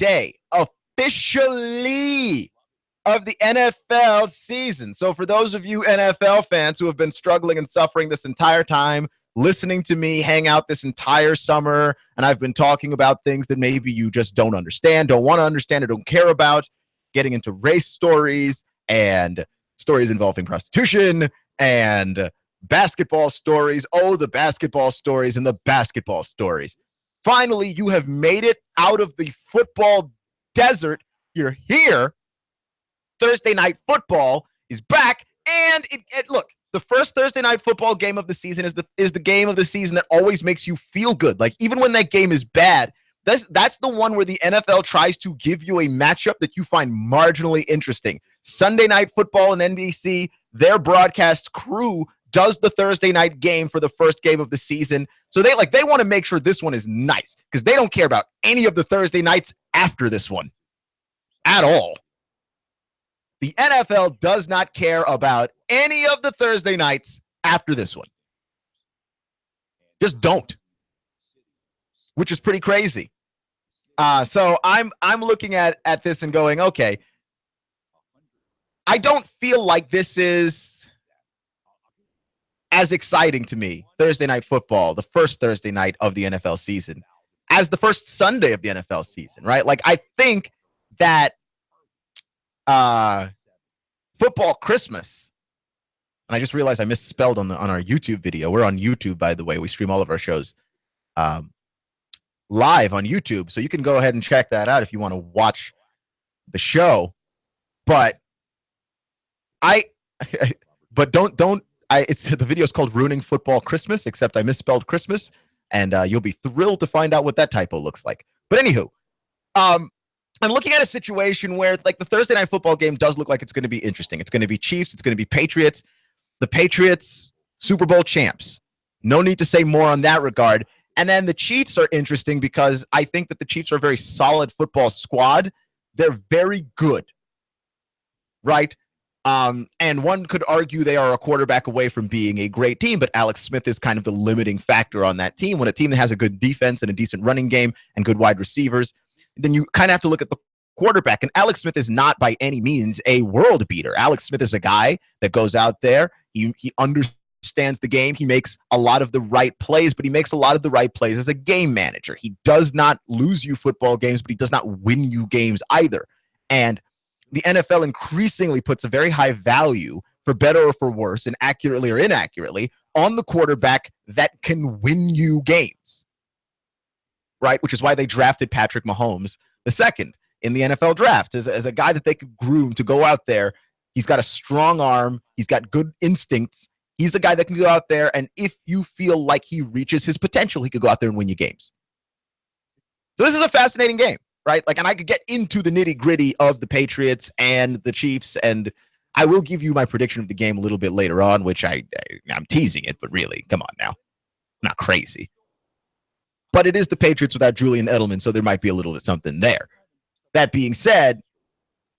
day officially of the NFL season. So for those of you NFL fans who have been struggling and suffering this entire time, listening to me hang out this entire summer, and I've been talking about things that maybe you just don't understand, don't want to understand, or don't care about, getting into race stories and stories involving prostitution and basketball stories. Oh, the basketball stories and the basketball stories. Finally, you have made it out of the football desert. You're here. Thursday night football is back. And look, the first Thursday night football game of the season is the game of the season that always makes you feel good. Like, even when that game is bad, that's the one where the NFL tries to give you a matchup that you find marginally interesting. Sunday night football and NBC, their broadcast crew does the Thursday night game for the first game of the season. So they want to make sure this one is nice because they don't care about any of the Thursday nights after this one at all. The NFL does not care about any of the Thursday nights after this one. Just don't. Which is pretty crazy. So I'm looking at this and going, okay, I don't feel like this is as exciting to me, Thursday night football, the first Thursday night of the NFL season, as the first Sunday of the NFL season, right? Like, I think that football Christmas, and I just realized I misspelled on our YouTube video. We're on YouTube, by the way. We stream all of our shows live on YouTube, so you can go ahead and check that out if you want to watch the show. But it's the video is called "Ruining Football Christmas," except I misspelled Christmas, and you'll be thrilled to find out what that typo looks like. But anywho, I'm looking at a situation where, like, the Thursday night football game does look like it's going to be interesting. It's going to be Chiefs. It's going to be Patriots. The Patriots, Super Bowl champs. No need to say more on that regard. And then the Chiefs are interesting because I think that the Chiefs are a very solid football squad. They're very good, right? And one could argue they are a quarterback away from being a great team, but Alex Smith is kind of the limiting factor on that team. When a team that has a good defense and a decent running game and good wide receivers, then you kind of have to look at the quarterback. And Alex Smith is not by any means a world beater. Alex Smith is a guy that goes out there. He understands the game. He makes a lot of the right plays, but he makes a lot of the right plays as a game manager. He does not lose you football games, but he does not win you games either. And the NFL increasingly puts a very high value, for better or for worse, and accurately or inaccurately, on the quarterback that can win you games, right? Which is why they drafted Patrick Mahomes the second in the NFL draft as a guy that they could groom to go out there. He's got a strong arm. He's got good instincts. He's a guy that can go out there, and if you feel like he reaches his potential, he could go out there and win you games. So this is a fascinating game, right? Like, and I could get into the nitty-gritty of the Patriots and the Chiefs, and I will give you my prediction of the game a little bit later on, which I'm teasing it, but really, come on now. I'm not crazy. But it is the Patriots without Julian Edelman, so there might be a little bit something there. That being said,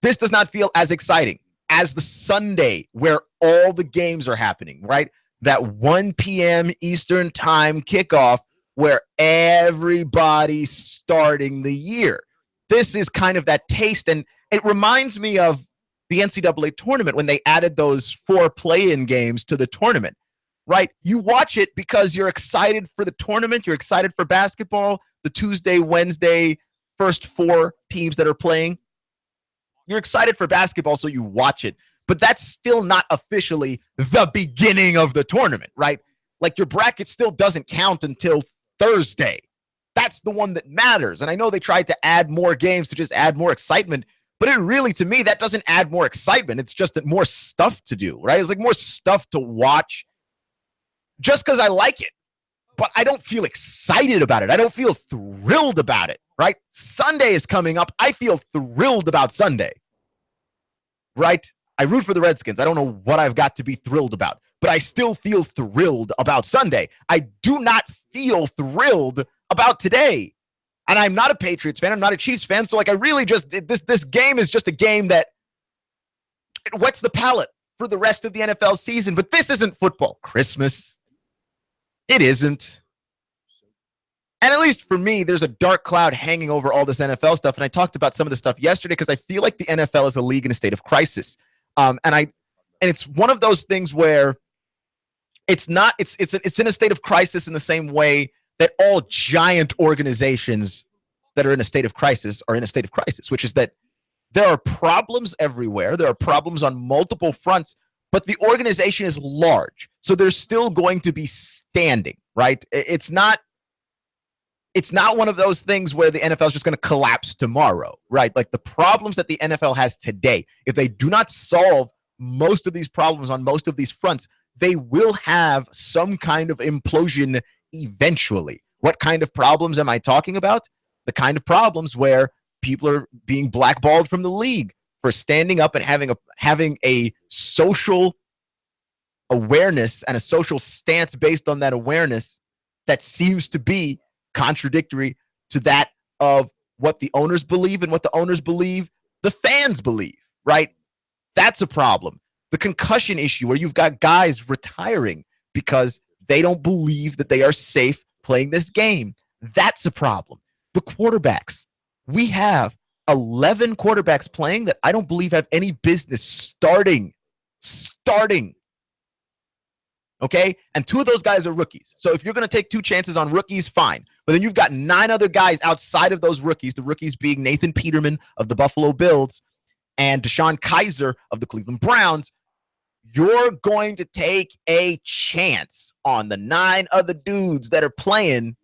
this does not feel as exciting as the Sunday where all the games are happening, right? That 1 p.m. Eastern time kickoff where everybody's starting the year. This is kind of that taste, and it reminds me of the NCAA tournament when they added those 4 play-in games to the tournament, right? You watch it because you're excited for the tournament. You're excited for basketball, the Tuesday, Wednesday, first 4 teams that are playing. You're excited for basketball, so you watch it. But that's still not officially the beginning of the tournament, right? Like, your bracket still doesn't count until Thursday. That's the one that matters. And I know they tried to add more games to just add more excitement, but it really, to me, that doesn't add more excitement. It's just that more stuff to do, right? It's like more stuff to watch just because I like it. But I don't feel excited about it. I don't feel thrilled about it, right? Sunday is coming up. I feel thrilled about Sunday, right? I root for the Redskins. I don't know what I've got to be thrilled about, but I still feel thrilled about Sunday. I do not feel thrilled about today. And I'm not a Patriots fan. I'm not a Chiefs fan. So, like, I really just, this game is just a game that it whets the palate for the rest of the NFL season. But this isn't football Christmas. It isn't. And at least for me, there's a dark cloud hanging over all this NFL stuff. And I talked about some of the stuff yesterday because I feel like the NFL is a league in a state of crisis. And it's one of those things where it's in a state of crisis in the same way that all giant organizations that are in a state of crisis are in a state of crisis, which is that there are problems everywhere. There are problems on multiple fronts, but the organization is large. So they're still going to be standing, right? It's not one of those things where the NFL is just going to collapse tomorrow, right? Like the problems that the NFL has today, if they do not solve most of these problems on most of these fronts, they will have some kind of implosion eventually. What kind of problems am I talking about? The kind of problems where people are being blackballed from the league for standing up and having a social awareness and a social stance based on that awareness that seems to be contradictory to that of what the owners believe, and what the owners believe the fans believe, right? That's a problem. The concussion issue, where you've got guys retiring because they don't believe that they are safe playing this game. That's a problem. The quarterbacks. We have 11 quarterbacks playing that I don't believe have any business starting. Okay? And 2 of those guys are rookies. So if you're going to take 2 chances on rookies, fine. But then you've got 9 other guys outside of those rookies, the rookies being Nathan Peterman of the Buffalo Bills and Deshaun Kaiser of the Cleveland Browns. You're going to take a chance on the 9 other dudes that are playing.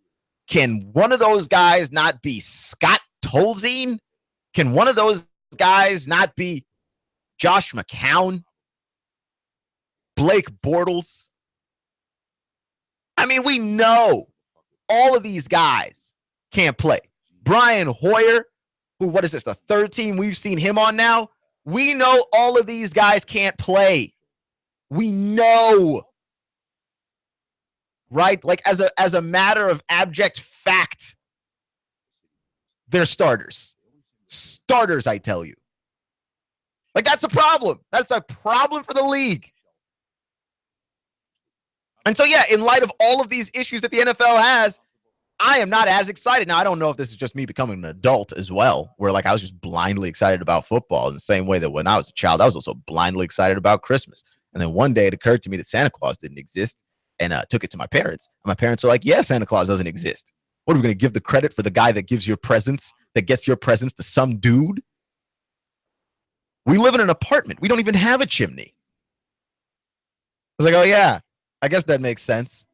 Can one of those guys not be Scott Tolzien? Can one of those guys not be Josh McCown? Blake Bortles? I mean, we know all of these guys can't play. Brian Hoyer, who, what is this, the 3rd team we've seen him on now? We know all of these guys can't play. We know. Right? Like as a matter of abject fact, they're starters. Starters, I tell you. Like that's a problem. That's a problem for the league. And so, yeah, in light of all of these issues that the NFL has, I am not as excited. Now, I don't know if this is just me becoming an adult as well, where like I was just blindly excited about football in the same way that when I was a child, I was also blindly excited about Christmas. And then one day it occurred to me that Santa Claus didn't exist, and took it to my parents. And my parents are like, yeah, Santa Claus doesn't exist. What, are we going to give the credit for the guy that gives your presents, that gets your presents to some dude? We live in an apartment. We don't even have a chimney. I was like, oh, yeah, I guess that makes sense.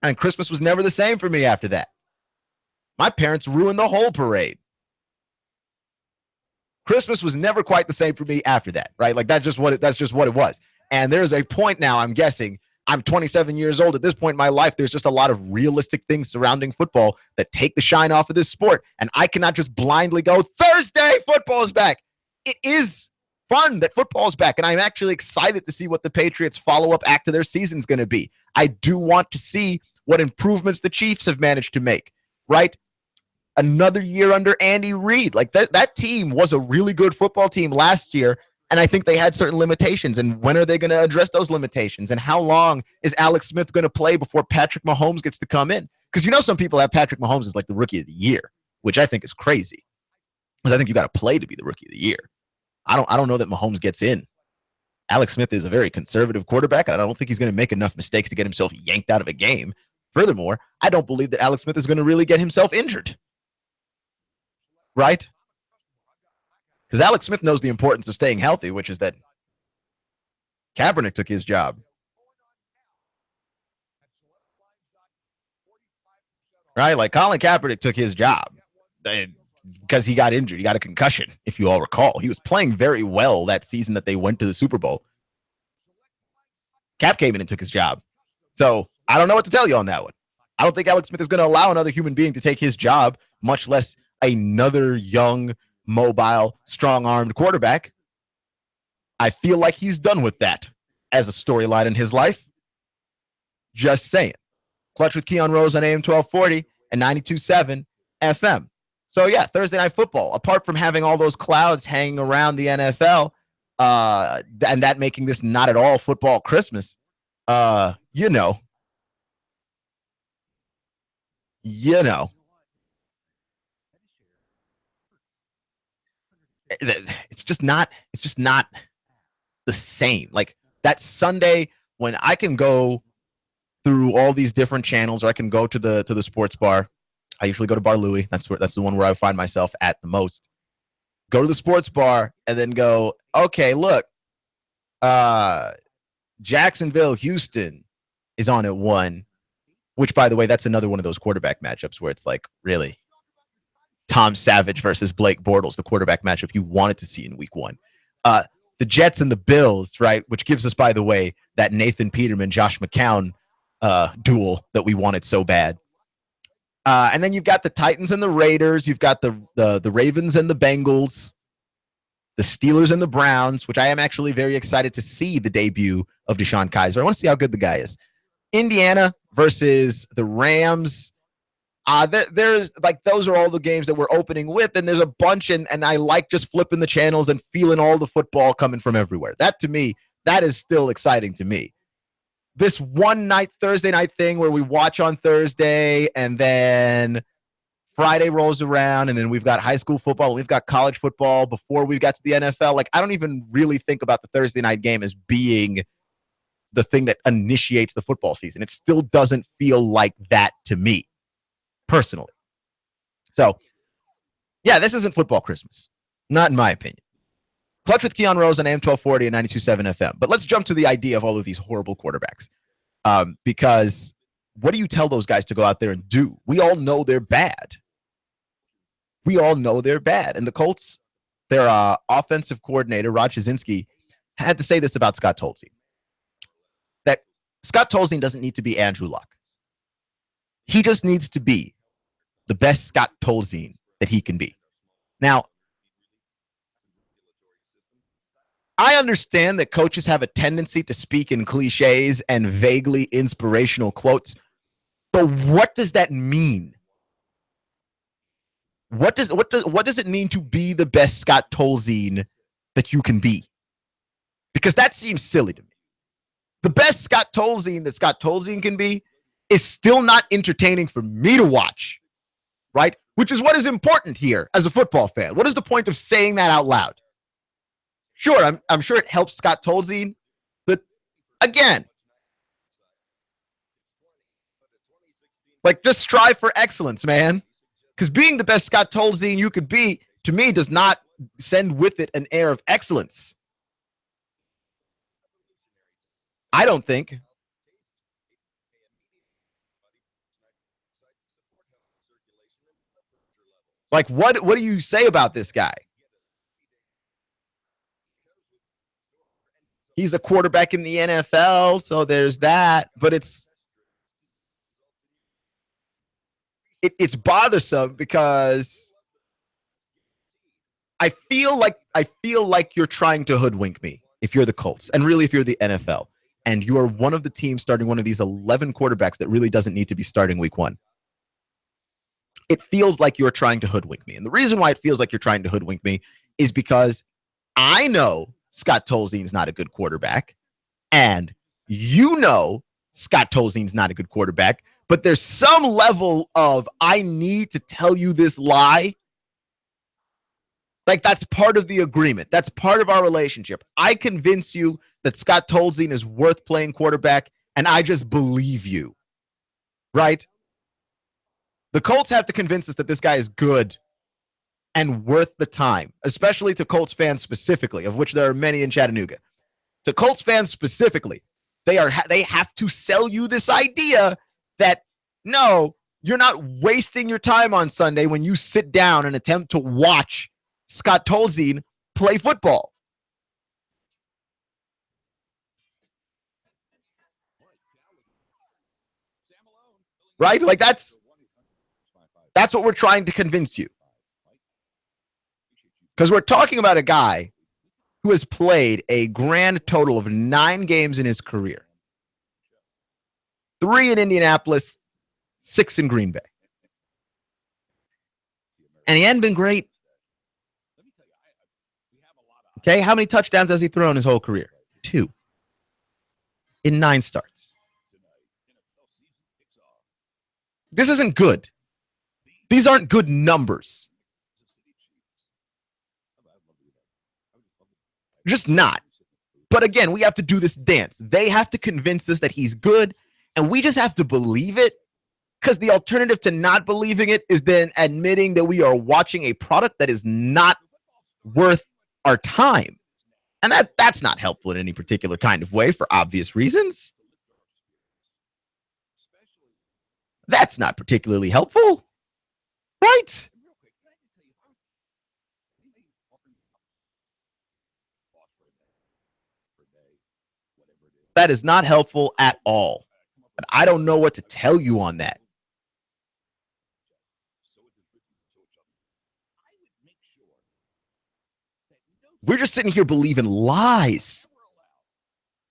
And Christmas was never the same for me after that. My parents ruined the whole parade. Christmas was never quite the same for me after that, right? Like that's just what it was. And there's a point now, I'm guessing, I'm 27 years old. At this point in my life, there's just a lot of realistic things surrounding football that take the shine off of this sport. And I cannot just blindly go, Thursday, football is back. It is fun that football is back. And I'm actually excited to see what the Patriots' follow-up act to their season is going to be. I do want to see what improvements the Chiefs have managed to make, right? Another year under Andy Reid. Like that team was a really good football team last year. And I think they had certain limitations. And when are they going to address those limitations? And how long is Alex Smith going to play before Patrick Mahomes gets to come in? Because some people have Patrick Mahomes as like the rookie of the year, which I think is crazy. Because I think you got to play to be the rookie of the year. I don't know that Mahomes gets in. Alex Smith is a very conservative quarterback, and I don't think he's going to make enough mistakes to get himself yanked out of a game. Furthermore, I don't believe that Alex Smith is going to really get himself injured. Right? Because Alex Smith knows the importance of staying healthy, which is that Kaepernick took his job. Right? Like Colin Kaepernick took his job because he got injured. He got a concussion, if you all recall. He was playing very well that season that they went to the Super Bowl. Cap came in and took his job. So I don't know what to tell you on that one. I don't think Alex Smith is going to allow another human being to take his job, much less another young, mobile, strong-armed quarterback. I feel like he's done with that as a storyline in his life. Just saying. Clutch with Keon Rose on AM 1240 and 92.7 FM. So, yeah, Thursday Night Football, apart from having all those clouds hanging around the NFL and that making this not at all football Christmas, you know, it's just not the same. Like that Sunday when I can go through all these different channels, or I can go to the sports bar. I usually go to Bar Louie. That's the one where I find myself at the most. Go to the sports bar and then go, okay, look, Jacksonville, Houston is on at 1, which, by the way, that's another one of those quarterback matchups where it's like, really, Tom Savage versus Blake Bortles, the quarterback matchup you wanted to see in week 1. The Jets and the Bills, right, which gives us, by the way, that Nathan Peterman, Josh McCown duel that we wanted so bad. And then you've got the Titans and the Raiders. You've got the Ravens and the Bengals, the Steelers and the Browns, which I am actually very excited to see the debut of Deshaun Kaiser. I want to see how good the guy is. Indiana versus the Rams. There's like, those are all the games that we're opening with, and there's a bunch, and I like just flipping the channels and feeling all the football coming from everywhere. That, to me, that is still exciting to me. This one night, Thursday night thing where we watch on Thursday and then Friday rolls around and then we've got high school football, we've got college football before we got to the NFL. Like, I don't even really think about the Thursday night game as being the thing that initiates the football season. It still doesn't feel like that to me, personally. So, yeah, this isn't football Christmas. Not in my opinion. Clutch with Keon Rose on AM 1240 and 92.7 FM. But let's jump to the idea of all of these horrible quarterbacks. Because what do you tell those guys to go out there and do? We all know they're bad. We all know they're bad. And the Colts, their offensive coordinator, Rod Jasinski, had to say this about Scott Tolzien. That Scott Tolzien doesn't need to be Andrew Luck. He just needs to be the best Scott Tolzien that he can be. Now, I understand that coaches have a tendency to speak in cliches and vaguely inspirational quotes, but what does that mean? What does it mean to be the best Scott Tolzien that you can be? Because that seems silly to me. The best Scott Tolzien that Scott Tolzien can be is still not entertaining for me to watch, right? Which is what is important here as a football fan. What is the point of saying that out loud? Sure, I'm sure it helps Scott Tolzien, but again, like, just strive for excellence, man. Because being the best Scott Tolzien you could be, to me, does not send with it an air of excellence. I don't think. Like, what do you say about this guy? He's a quarterback in the NFL, so there's that. But it's bothersome because I feel like you're trying to hoodwink me if you're the Colts, and really if you're the NFL, and you are one of the teams starting one of these 11 quarterbacks that really doesn't need to be starting week 1. It feels like you're trying to hoodwink me. And the reason why it feels like you're trying to hoodwink me is because I know Scott Tolzien's not a good quarterback, and you know Scott Tolzien's not a good quarterback, but there's some level of, I need to tell you this lie. Like, that's part of the agreement. That's part of our relationship. I convince you that Scott Tolzien is worth playing quarterback, and I just believe you, right? The Colts have to convince us that this guy is good and worth the time, especially to Colts fans specifically, of which there are many in Chattanooga. To Colts fans specifically, they have to sell you this idea that, no, you're not wasting your time on Sunday when you sit down and attempt to watch Scott Tolzien play football. Right? Like, that's what we're trying to convince you. Because we're talking about a guy who has played a grand total of 9 games in his career. 3 in Indianapolis, 6 in Green Bay. And he hadn't been great. Okay, how many touchdowns has he thrown his whole career? 2. In 9 starts. This isn't good. These aren't good numbers. Just not. But again, we have to do this dance. They have to convince us that he's good, and we just have to believe it, because the alternative to not believing it is then admitting that we are watching a product that is not worth our time. And that's not helpful in any particular kind of way for obvious reasons. That's not particularly helpful, right? That is not helpful at all. And I don't know what to tell you on that. We're just sitting here believing lies.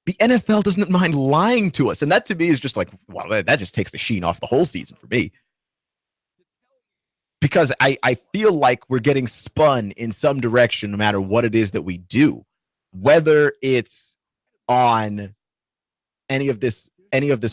The NFL doesn't mind lying to us. And that to me is just like, well, that just takes the sheen off the whole season for me. Because I feel like we're getting spun in some direction no matter what it is that we do. Whether it's on any of this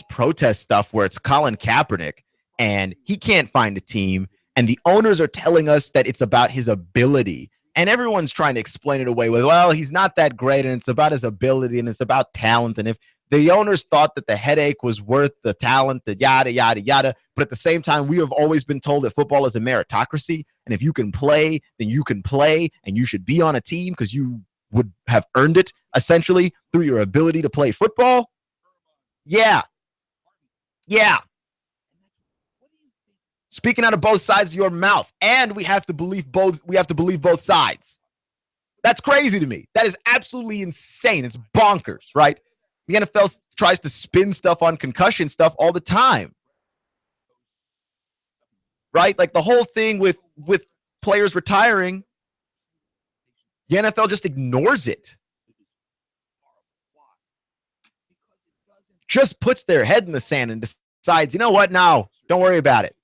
protest stuff where it's Colin Kaepernick and he can't find a team, and the owners are telling us that it's about his ability. And everyone's trying to explain it away with, well, he's not that great, and it's about his ability, and it's about talent. And if the owners thought that the headache was worth the talent, the yada, yada, yada. But at the same time, we have always been told that football is a meritocracy. And if you can play, then you can play, and you should be on a team because you would have earned it, essentially, through your ability to play football. Yeah. Speaking out of both sides of your mouth, and we have to believe both sides. That's crazy to me. That is absolutely insane. It's bonkers, right? The NFL tries to spin stuff on concussion stuff all the time. Right? Like the whole thing with players retiring, the NFL just ignores it. Just puts their head in the sand and decides, you know what? No, don't worry about it.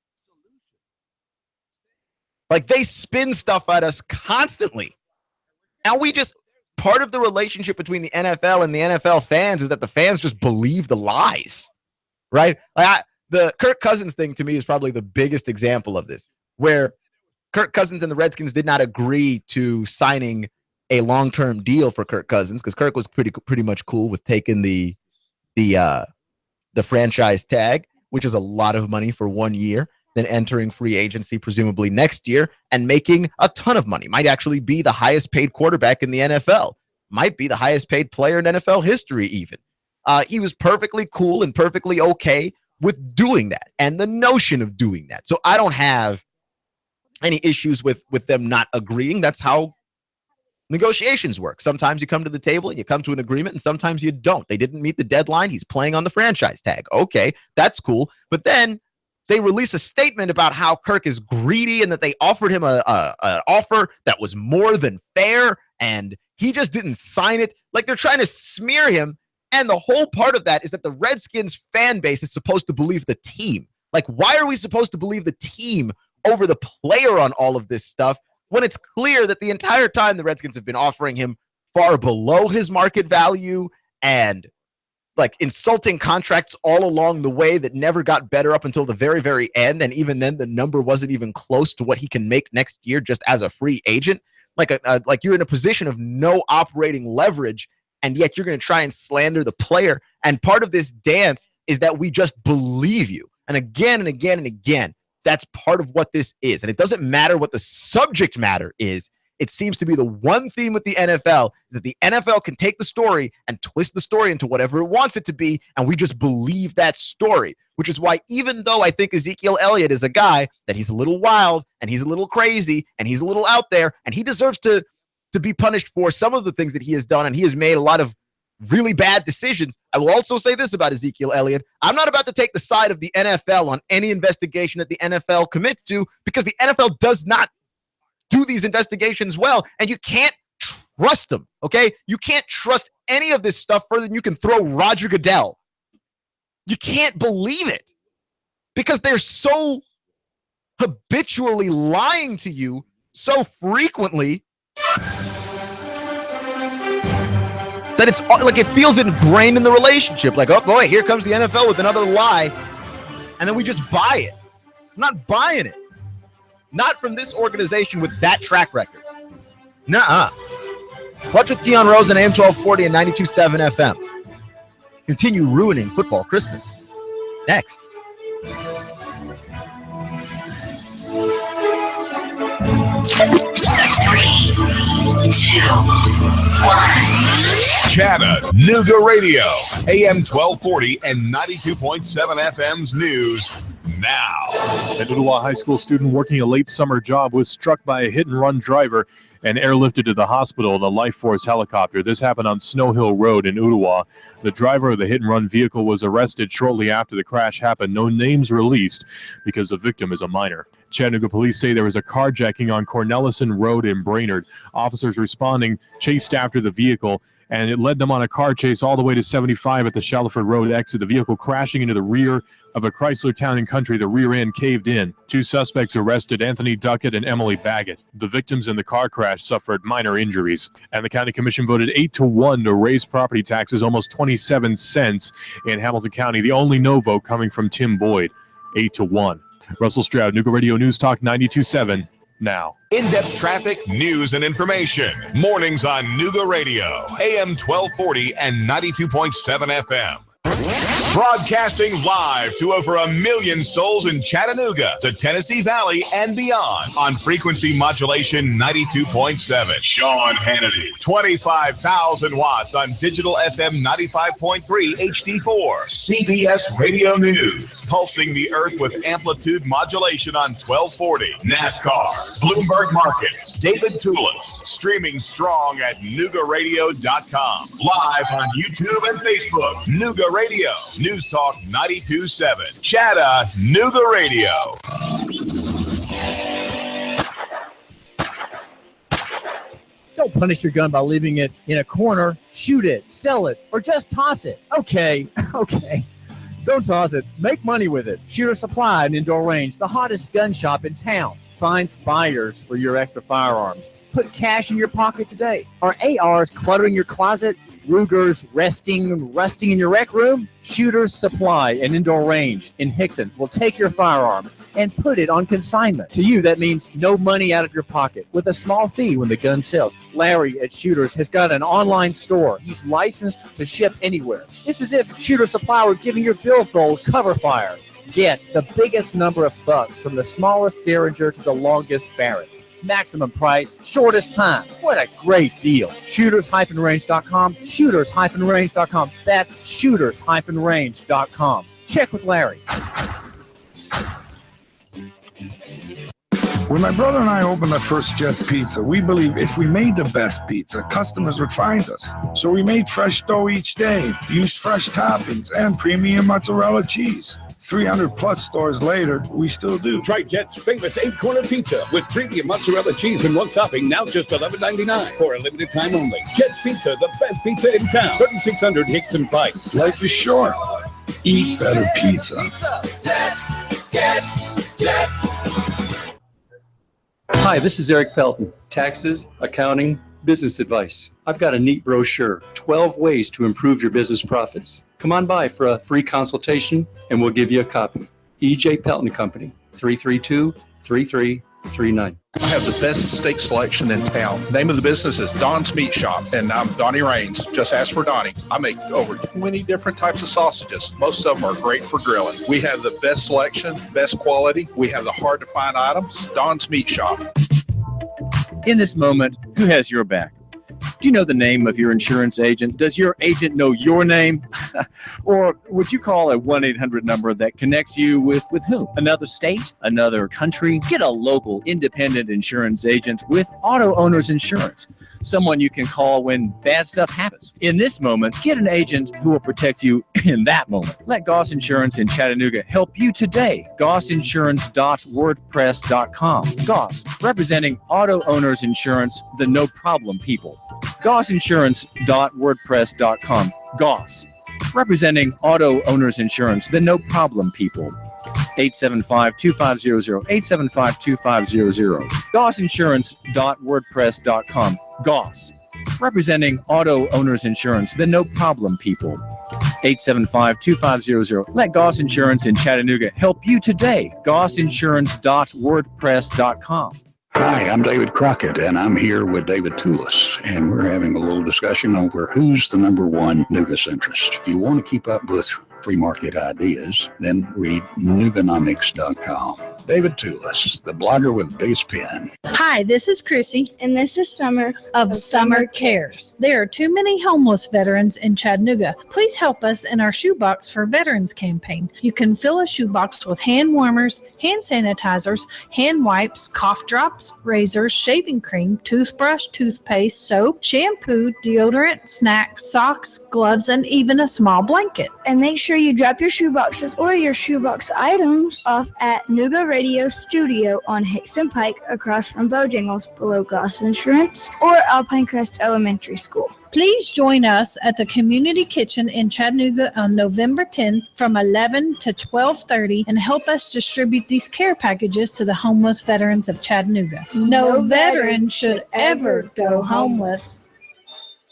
Like they spin stuff at us constantly. And part of the relationship between the NFL and the NFL fans is that the fans just believe the lies, right? Like the Kirk Cousins thing to me is probably the biggest example of this, where Kirk Cousins and the Redskins did not agree to signing a long-term deal for Kirk Cousins because Kirk was pretty much cool with taking the franchise tag, which is a lot of money for 1 year. Then entering free agency presumably next year and making a ton of money. Might actually be the highest paid quarterback in the NFL. Might be the highest paid player in NFL history even. He was perfectly cool and perfectly okay with doing that and the notion of doing that. So I don't have any issues with them not agreeing. That's how negotiations work. Sometimes you come to the table and you come to an agreement, and sometimes you don't. They didn't meet the deadline. He's playing on the franchise tag. Okay, that's cool. But then they release a statement about how Kirk is greedy and that they offered him an offer that was more than fair, and he just didn't sign it. Like they're trying to smear him, and the whole part of that is that the Redskins fan base is supposed to believe the team. Like, why are we supposed to believe the team over the player on all of this stuff when it's clear that the entire time the Redskins have been offering him far below his market value and like insulting contracts all along the way that never got better up until the very, very end. And even then, the number wasn't even close to what he can make next year just as a free agent. Like you're in a position of no operating leverage, and yet you're going to try and slander the player. And part of this dance is that we just believe you. And again and again and again, that's part of what this is. And it doesn't matter what the subject matter is. It seems to be the one theme with the NFL is that the NFL can take the story and twist the story into whatever it wants it to be, and we just believe that story, which is why even though I think Ezekiel Elliott is a guy that he's a little wild and he's a little crazy and he's a little out there and he deserves to be punished for some of the things that he has done, and he has made a lot of really bad decisions. I will also say this about Ezekiel Elliott. I'm not about to take the side of the NFL on any investigation that the NFL commits to, because the NFL does not do these investigations well, and you can't trust them, okay? You can't trust any of this stuff further than you can throw Roger Goodell. You can't believe it because they're so habitually lying to you so frequently that it's like it feels ingrained in the relationship. Like, oh boy, here comes the NFL with another lie, and then we just buy it. I'm not buying it. Not from this organization with that track record. Nuh-uh. Clutch with Keon Rose on AM 1240 and 92.7 FM. Continue ruining football Christmas. Next. Three, two, one. Chattanooga Radio, AM 1240 and 92.7 FM's news now. An Ottawa high school student working a late summer job was struck by a hit-and-run driver and airlifted to the hospital in a Life Force helicopter. This happened on Snow Hill Road in Ottawa. The driver of the hit-and-run vehicle was arrested shortly after the crash happened. No names released because the victim is a minor. Chattanooga police say there was a carjacking on Cornelison Road in Brainerd. Officers responding chased after the vehicle, and it led them on a car chase all the way to 75 at the Shaliford Road exit. The vehicle crashing into the rear of a Chrysler Town & Country. The rear end caved in. Two suspects arrested, Anthony Duckett and Emily Baggett. The victims in the car crash suffered minor injuries. And the County Commission voted 8-1 to raise property taxes almost 27 cents in Hamilton County. The only no vote coming from Tim Boyd, 8-1. Russell Stroud, Nooga Radio News Talk 92.7 now. In-depth traffic, news, and information. Mornings on Nooga Radio, AM 1240 and 92.7 FM. Broadcasting live to over 1 million souls in Chattanooga, the Tennessee Valley, and beyond on frequency modulation 92.7. Sean Hannity. 25,000 watts on digital FM 95.3 HD4. CBS Radio News. Pulsing the earth with amplitude modulation on 1240. NASCAR. Bloomberg Markets. David Tulis. Streaming strong at NoogaRadio.com. Live on YouTube and Facebook. Nooga Radio. News Talk 92.7. Chattanooga Radio. Don't punish your gun by leaving it in a corner. Shoot it, sell it, or just toss it. Okay. Don't toss it. Make money with it. Shooter Supply and Indoor Range, the hottest gun shop in town, finds buyers for your extra firearms. Put cash in your pocket today. Are ARs cluttering your closet? Rugers rusting in your rec room? Shooters Supply and Indoor Range in Hickson will take your firearm and put it on consignment. To you, that means no money out of your pocket with a small fee when the gun sells. Larry at Shooters has got an online store. He's licensed to ship anywhere. It's as if Shooter Supply were giving your billfold cover fire. Get the biggest number of bucks from the smallest Derringer to the longest Barrett. Maximum price, shortest time. What a great deal. Shooters-range.com. Shooters-range.com. That's shooters-range.com. Check with Larry. When my brother and I opened our first Jets Pizza, we believed if we made the best pizza, customers would find us. So we made fresh dough each day, used fresh toppings, and premium mozzarella cheese. 300-plus stores later, we still do. Try Jet's famous 8-corner pizza with premium mozzarella cheese and one topping, now just $11.99 for a limited time only. Jet's Pizza, the best pizza in town. 3600 Hickson Pike. Life is short. Eat better pizza. Let's get Jets. Hi, this is Eric Pelton. Taxes, accounting, business advice. I've got a neat brochure, 12 ways to improve your business profits. Come on by for a free consultation and we'll give you a copy. E.J. Pelton Company, 332-3339. I have the best steak selection in town. Name of the business is Don's Meat Shop, and I'm Donnie Raines. Just ask for Donnie. I make over 20 different types of sausages. Most of them are great for grilling. We have the best selection, best quality. We have the hard-to-find items. Don's Meat Shop. In this moment, who has your back? Do you know the name of your insurance agent? Does your agent know your name? Or would you call a 1-800 number that connects you with whom? Another state? Another country? Get a local independent insurance agent with Auto Owners Insurance. Someone you can call when bad stuff happens. In this moment, get an agent who will protect you in that moment. Let Goss Insurance in Chattanooga help you today. GossInsurance.wordpress.com. Goss, representing Auto Owners Insurance, the no problem people. GossInsurance.wordpress.com. Goss, representing Auto Owners Insurance, the no problem people. 875-2500, 875-2500. GossInsurance.wordpress.com. Goss, representing Auto Owners Insurance, the no problem people. 875-2500. Let Goss Insurance in Chattanooga help you today. GossInsurance.wordpress.com. Hi, I'm David Crockett, and I'm here with David Tulis, and we're having a little discussion over who's the number one Nooga centrist. If you want to keep up with free market ideas, then read Nooganomics.com. David Tulis, the blogger with the biggest pen. Hi, this is Chrissy. And this is Summer of Summer Cares. There are too many homeless veterans in Chattanooga. Please help us in our Shoebox for Veterans campaign. You can fill a shoebox with hand warmers, hand sanitizers, hand wipes, cough drops, razors, shaving cream, toothbrush, toothpaste, soap, shampoo, deodorant, snacks, socks, gloves, and even a small blanket. And make sure you drop your shoeboxes or your shoebox items off at Nooga Radio Studio on Hickson Pike across from Bojangles below Goss Insurance or Alpine Crest Elementary School. Please join us at the Community Kitchen in Chattanooga on November 10th from 11 to 12:30 and help us distribute these care packages to the homeless veterans of Chattanooga. No veteran should ever go homeless.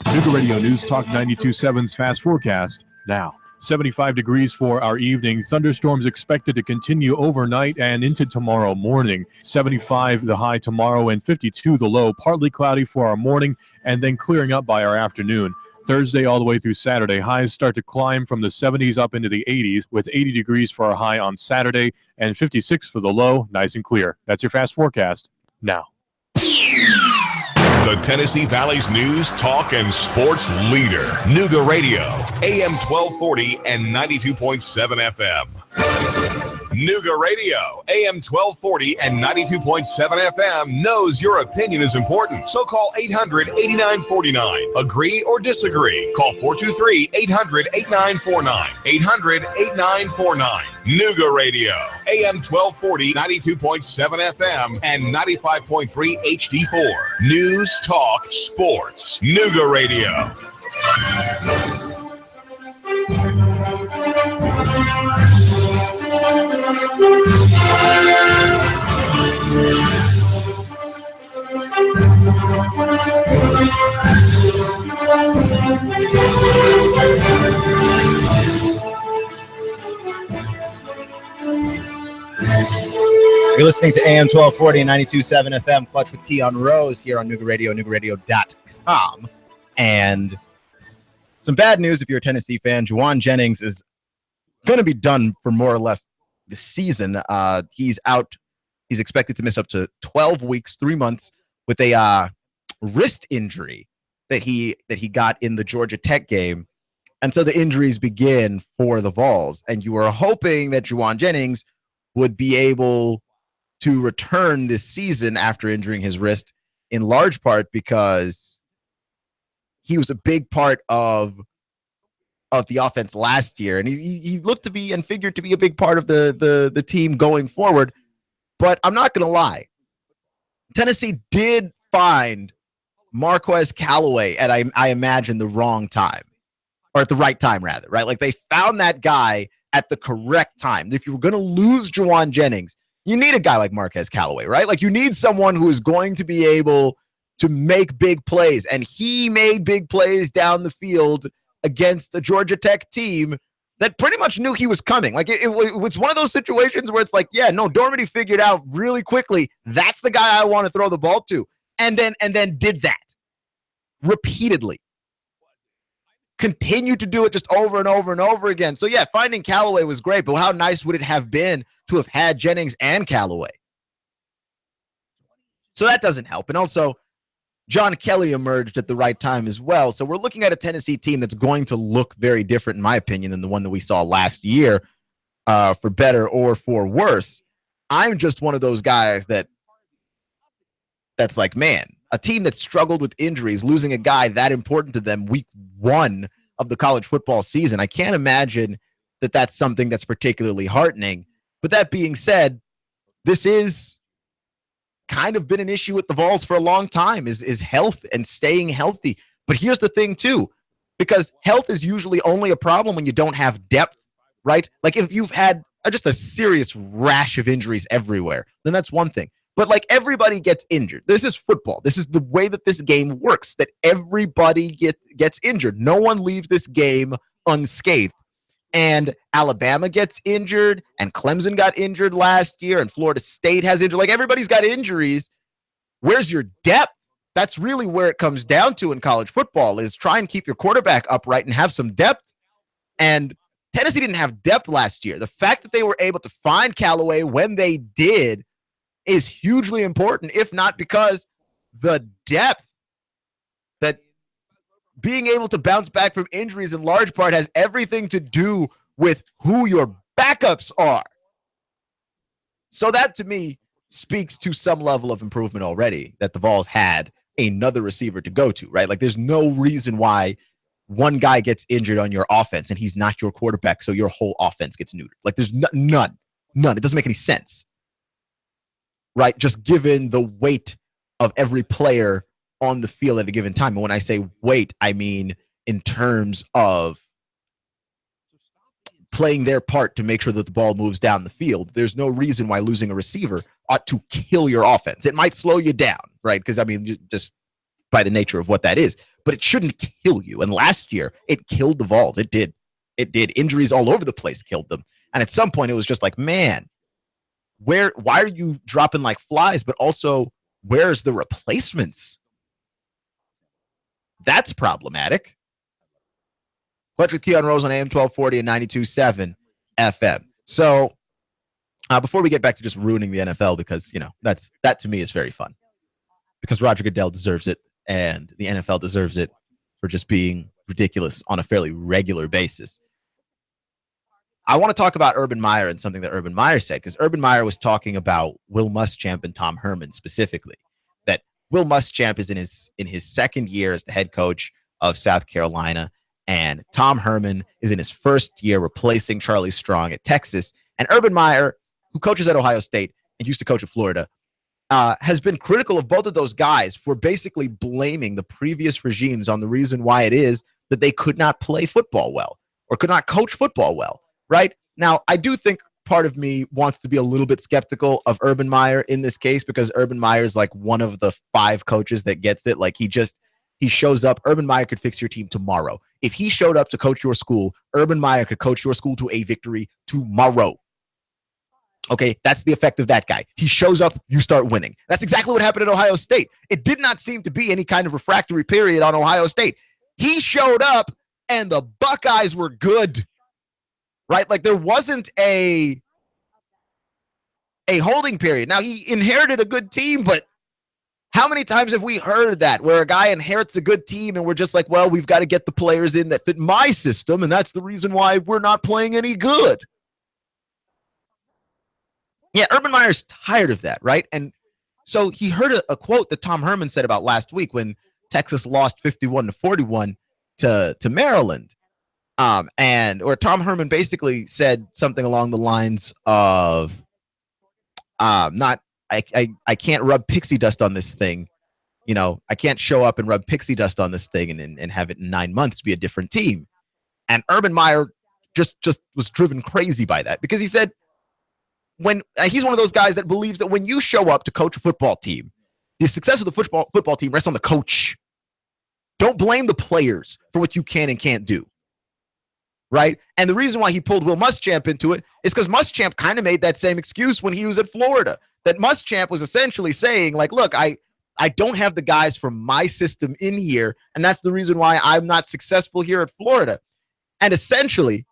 Nooga Radio News Talk 92.7's Fast Forecast now. 75 degrees for our evening. Thunderstorms expected to continue overnight and into tomorrow morning. 75 the high tomorrow and 52 the low. Partly cloudy for our morning and then clearing up by our afternoon. Thursday all the way through Saturday, highs start to climb from the 70s up into the 80s with 80 degrees for our high on Saturday and 56 for the low. Nice and clear. That's your Fast Forecast now. The Tennessee Valley's news, talk, and sports leader. Nooga Radio, AM 1240 and 92.7 FM. Nooga Radio, AM 1240 and 92.7 FM knows your opinion is important. So call 800-8949. Agree or disagree. Call 423-800-8949. 800-8949. Nooga Radio, AM 1240, 92.7 FM, and 95.3 HD4. News, talk, sports. Nooga Radio. You're listening to AM 1240 and 92.7 FM, Clutch with Keon Rose here on Nooga Radio, NoogaRadio.com. And some bad news if you're a Tennessee fan. Juwan Jennings is going to be done for more or less the season. He's out. He's expected to miss up to 12 weeks, 3 months, with a wrist injury that he got in the Georgia Tech game. And so the injuries begin for the Vols. And you were hoping that Juwan Jennings would be able to return this season after injuring his wrist, in large part because he was a big part of the offense last year. And he looked to be and figured to be a big part of the team going forward. But I'm not going to lie. Tennessee did find Marquez Callaway at, I imagine, the wrong time. Or at the right time, rather, right? Like, they found that guy at the correct time. If you were going to lose Juwan Jennings, you need a guy like Marquez Callaway, right? Like, you need someone who is going to be able to make big plays. And he made big plays down the field against the Georgia Tech team that pretty much knew he was coming. Like, it was one of those situations where it's like, yeah, no, Dormady figured out really quickly, that's the guy I want to throw the ball to. And then did that repeatedly. Continued to do it just over and over and over again. So, yeah, finding Callaway was great, but how nice would it have been to have had Jennings and Callaway? So that doesn't help. And also, John Kelly emerged at the right time as well. So we're looking at a Tennessee team that's going to look very different, in my opinion, than the one that we saw last year, for better or for worse. I'm just one of those guys that's like, man, a team that struggled with injuries, losing a guy that important to them week 1 of the college football season. I can't imagine that that's something that's particularly heartening. But that being said, this is kind of been an issue with the Vols for a long time, is health and staying healthy. But here's the thing too, because health is usually only a problem when you don't have depth, right? Like, if you've had just a serious rash of injuries everywhere, then that's one thing. But, like, everybody gets injured. This is football. This is the way that this game works, that everybody gets injured. No one leaves this game unscathed. And Alabama gets injured, and Clemson got injured last year, and Florida State has injured. Like, everybody's got injuries. Where's your depth? That's really where it comes down to in college football, is try and keep your quarterback upright and have some depth. And Tennessee didn't have depth last year. The fact that they were able to find Callaway when they did is hugely important, if not because the depth that being able to bounce back from injuries in large part has everything to do with who your backups are. So that, to me, speaks to some level of improvement already, that the Vols had another receiver to go to, right? Like, there's no reason why one guy gets injured on your offense and he's not your quarterback, so your whole offense gets neutered. Like, there's none. It doesn't make any sense, right? Just given the weight of every player on the field at a given time. And when I say weight, I mean in terms of playing their part to make sure that the ball moves down the field. There's no reason why losing a receiver ought to kill your offense. It might slow you down, right? Because, I mean, just by the nature of what that is. But it shouldn't kill you. And last year, it killed the Vols. It did. Injuries all over the place killed them. And at some point, it was just like, man, why are you dropping like flies? But also, where's the replacements? That's problematic. Clutch with Keon Rose on AM 1240 and 92.7 FM. So before we get back to just ruining the NFL, because, you know, that to me is very fun, because Roger Goodell deserves it and the NFL deserves it for just being ridiculous on a fairly regular basis. I want to talk about Urban Meyer and something that Urban Meyer said, because Urban Meyer was talking about Will Muschamp and Tom Herman specifically. That Will Muschamp is in his second year as the head coach of South Carolina, and Tom Herman is in his first year replacing Charlie Strong at Texas. And Urban Meyer, who coaches at Ohio State and used to coach at Florida, has been critical of both of those guys for basically blaming the previous regimes on the reason why it is that they could not play football well or could not coach football well, right? Now, I do think part of me wants to be a little bit skeptical of Urban Meyer in this case, because Urban Meyer is like one of the 5 coaches that gets it. Like, he shows up. Urban Meyer could fix your team tomorrow. If he showed up to coach your school, Urban Meyer could coach your school to a victory tomorrow. Okay, that's the effect of that guy. He shows up, you start winning. That's exactly what happened at Ohio State. It did not seem to be any kind of refractory period on Ohio State. He showed up, and the Buckeyes were good, right? Like, there wasn't a holding period. Now, he inherited a good team, but how many times have we heard that, where a guy inherits a good team and we're just like, well, we've got to get the players in that fit my system, and that's the reason why we're not playing any good. Yeah, Urban Meyer's tired of that, right? And so he heard a quote that Tom Herman said about last week when Texas lost 51-41 to Maryland. Or Tom Herman basically said something along the lines of, I can't rub pixie dust on this thing. You know, I can't show up and rub pixie dust on this thing and have it in 9 months be a different team. And Urban Meyer just was driven crazy by that, because he said, when he's one of those guys that believes that when you show up to coach a football team, the success of the football team rests on the coach. Don't blame the players for what you can and can't do, right? And the reason why he pulled Will Muschamp into it is because Muschamp kind of made that same excuse when he was at Florida. That Muschamp was essentially saying, like, look, I don't have the guys from my system in here, and that's the reason why I'm not successful here at Florida. And essentially,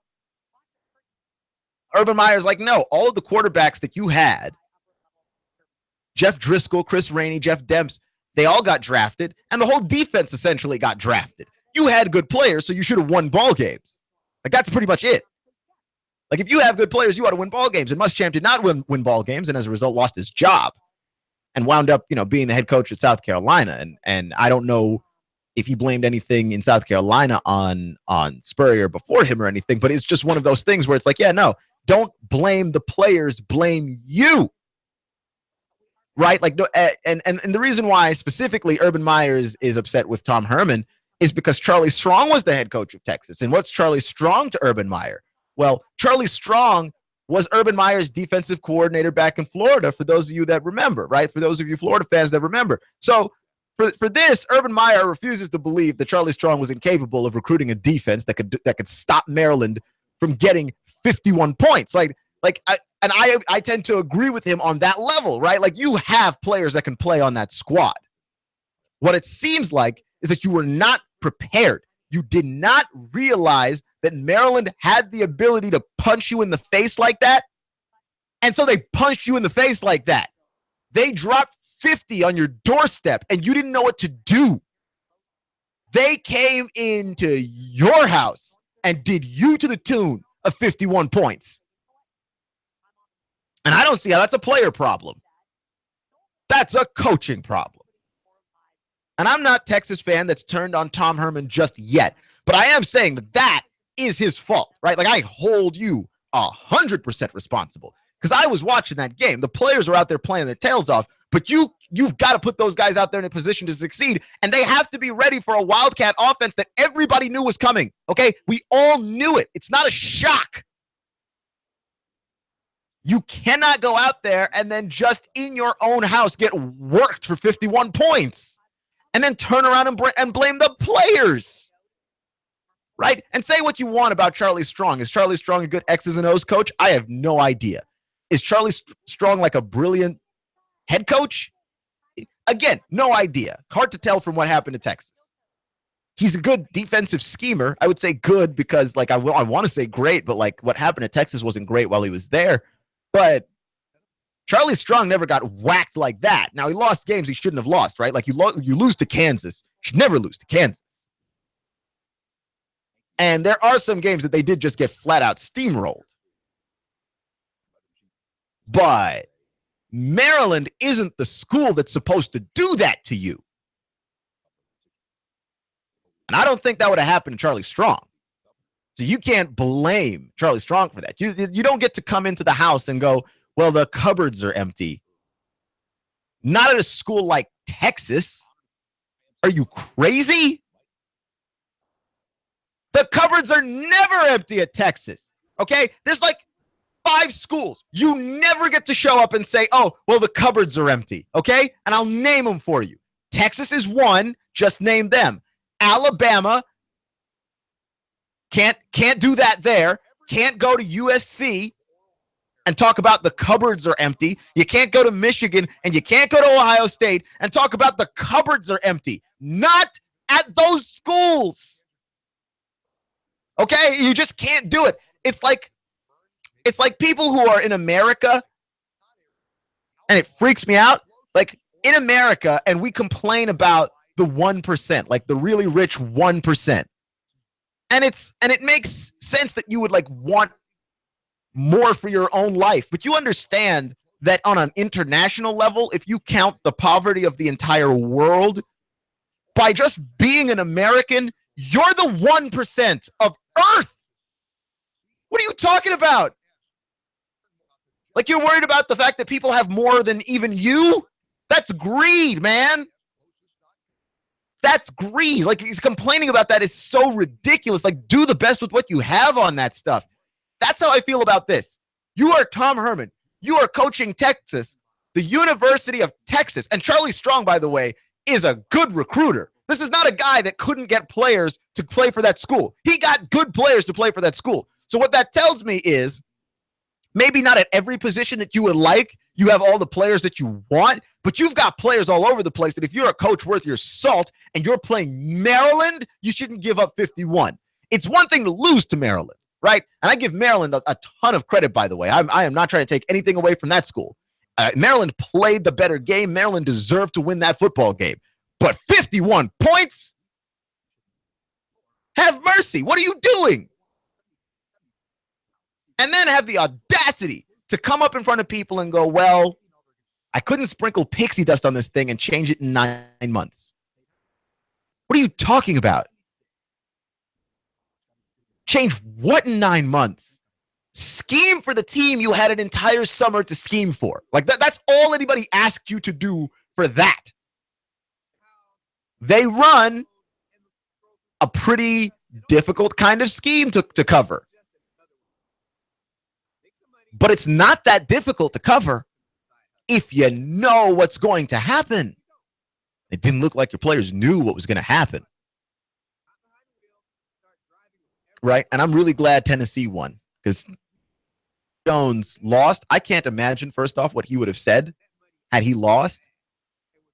Urban Meyer's like, no, all of the quarterbacks that you had, Jeff Driscoll, Chris Rainey, Jeff Demps, they all got drafted, and the whole defense essentially got drafted. You had good players, so you should have won ball games. Like, that's pretty much it. Like, if you have good players, you ought to win ball games. And Muschamp did not win ball games, and as a result, lost his job and wound up, being the head coach at South Carolina. And I don't know if he blamed anything in South Carolina on Spurrier before him or anything, but it's just one of those things where it's like, yeah, no, don't blame the players, blame you. Right? Like, no, and the reason why specifically Urban Meyer is upset with Tom Herman is because Charlie Strong was the head coach of Texas. And what's Charlie Strong to Urban Meyer? Well, Charlie Strong was Urban Meyer's defensive coordinator back in Florida, for those of you that remember, right? For those of you Florida fans that remember. So For this, Urban Meyer refuses to believe that Charlie Strong was incapable of recruiting a defense that could stop Maryland from getting 51 points. I tend to agree with him on that level, right? Like, you have players that can play on that squad. What it seems like is that you were not prepared. You did not realize that Maryland had the ability to punch you in the face like that. And so they punched you in the face like that. They dropped 50 on your doorstep and you didn't know what to do. They came into your house and did you to the tune of 51 points. And I don't see how that's a player problem. That's a coaching problem. And I'm not a Texas fan that's turned on Tom Herman just yet, but I am saying that is his fault, right? Like, I hold you 100% responsible because I was watching that game. The players are out there playing their tails off, but you've got to put those guys out there in a position to succeed, and they have to be ready for a Wildcat offense that everybody knew was coming, okay? We all knew it. It's not a shock. You cannot go out there and then just in your own house get worked for 51 points and then turn around and blame the players, right? And say what you want about Charlie Strong. Is Charlie Strong a good X's and O's coach? I have no idea. Is Charlie Strong like a brilliant head coach? Again, no idea. Hard to tell from what happened to Texas. He's a good defensive schemer. I would say good because, like, I want to say great, but like what happened to Texas wasn't great while he was there. But Charlie Strong never got whacked like that. Now, he lost games he shouldn't have lost, right? Like, you lose to Kansas. You should never lose to Kansas. And there are some games that they did just get flat out steamrolled. But Maryland isn't the school that's supposed to do that to you. And I don't think that would have happened to Charlie Strong. So you can't blame Charlie Strong for that. You don't get to come into the house and go, well, the cupboards are empty. Not at a school like Texas. Are you crazy? The cupboards are never empty at Texas. Okay? There's like 5 schools. You never get to show up and say, oh, well, the cupboards are empty. Okay? And I'll name them for you. Texas is one. Just name them. Alabama. Can't do that there. Can't go to USC and talk about the cupboards are empty. You can't go to Michigan and you can't go to Ohio State and talk about the cupboards are empty. Not at those schools. Okay? You just can't do it. It's like people who are in America, and it freaks me out, like in America, and we complain about the 1%, like the really rich 1%. And it makes sense that you would like want more for your own life. But you understand that on an international level, if you count the poverty of the entire world, by just being an American, you're the 1% of Earth. What are you talking about? Like, you're worried about the fact that people have more than even you? That's greed, man. That's greed. Like, he's complaining about that is so ridiculous. Like, do the best with what you have on that stuff. That's how I feel about this. You are Tom Herman. You are coaching Texas, the University of Texas. And Charlie Strong, by the way, is a good recruiter. This is not a guy that couldn't get players to play for that school. He got good players to play for that school. So what that tells me is maybe not at every position that you would like, you have all the players that you want, but you've got players all over the place that if you're a coach worth your salt and you're playing Maryland, you shouldn't give up 51. It's one thing to lose to Maryland, right? And I give Maryland a ton of credit, by the way. I am not trying to take anything away from that school. Maryland played the better game. Maryland deserved to win that football game. But 51 points? Have mercy. What are you doing? And then have the audacity to come up in front of people and go, well, I couldn't sprinkle pixie dust on this thing and change it in 9 months. What are you talking about? Change what in 9 months? Scheme for the team you had an entire summer to scheme for. Like that's all anybody asked you to do for that. They run a pretty difficult kind of scheme to cover. But it's not that difficult to cover if you know what's going to happen. It didn't look like your players knew what was going to happen. Right? And I'm really glad Tennessee won because Jones lost. I can't imagine, first off, what he would have said had he lost.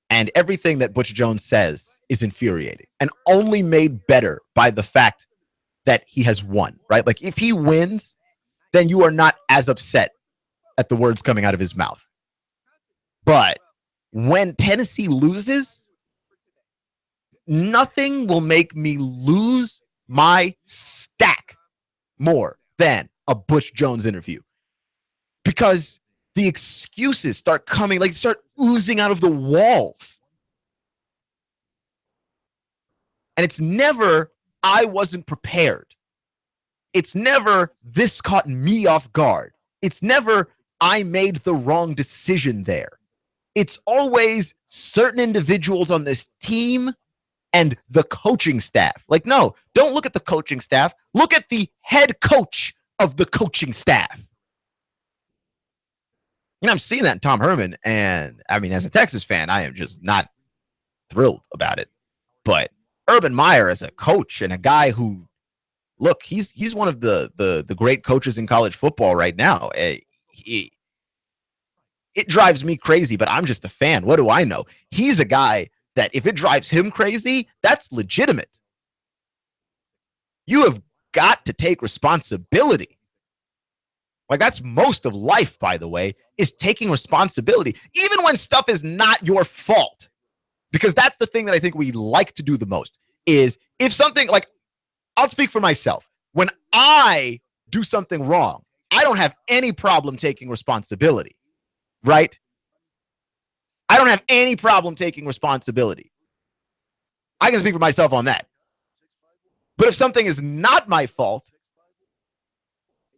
And everything that Butch Jones says is infuriating and only made better by the fact that he has won, right? Like, if he wins, then you are not as upset at the words coming out of his mouth. But when Tennessee loses, nothing will make me lose my stack more than a Butch Jones interview. Because the excuses start coming, like start oozing out of the walls. And it's never, I wasn't prepared. It's never, this caught me off guard. It's never, I made the wrong decision there. It's always certain individuals on this team and the coaching staff. Like, no, don't look at the coaching staff. Look at the head coach of the coaching staff. I'm seeing that in Tom Herman, and I mean, as a Texas fan, I am just not thrilled about it. But Urban Meyer as a coach and a guy who, look, he's one of the great coaches in college football right now. It drives me crazy, but I'm just a fan. What do I know? He's a guy that if it drives him crazy, that's legitimate. You have got to take responsibility. Like, that's most of life, by the way, is taking responsibility, even when stuff is not your fault. Because that's the thing that I think we like to do the most, is if something, like, I'll speak for myself. When I do something wrong, I don't have any problem taking responsibility, right? I don't have any problem taking responsibility. I can speak for myself on that. But if something is not my fault,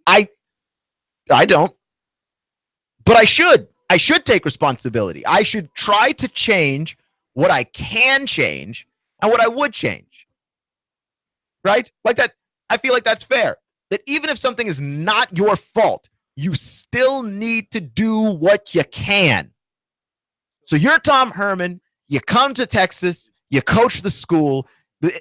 I don't. But I should. I should take responsibility. I should try to change what I can change and what I would change. Right? Like that. I feel like that's fair. That even if something is not your fault, you still need to do what you can. So you're Tom Herman. You come to Texas. You coach the school.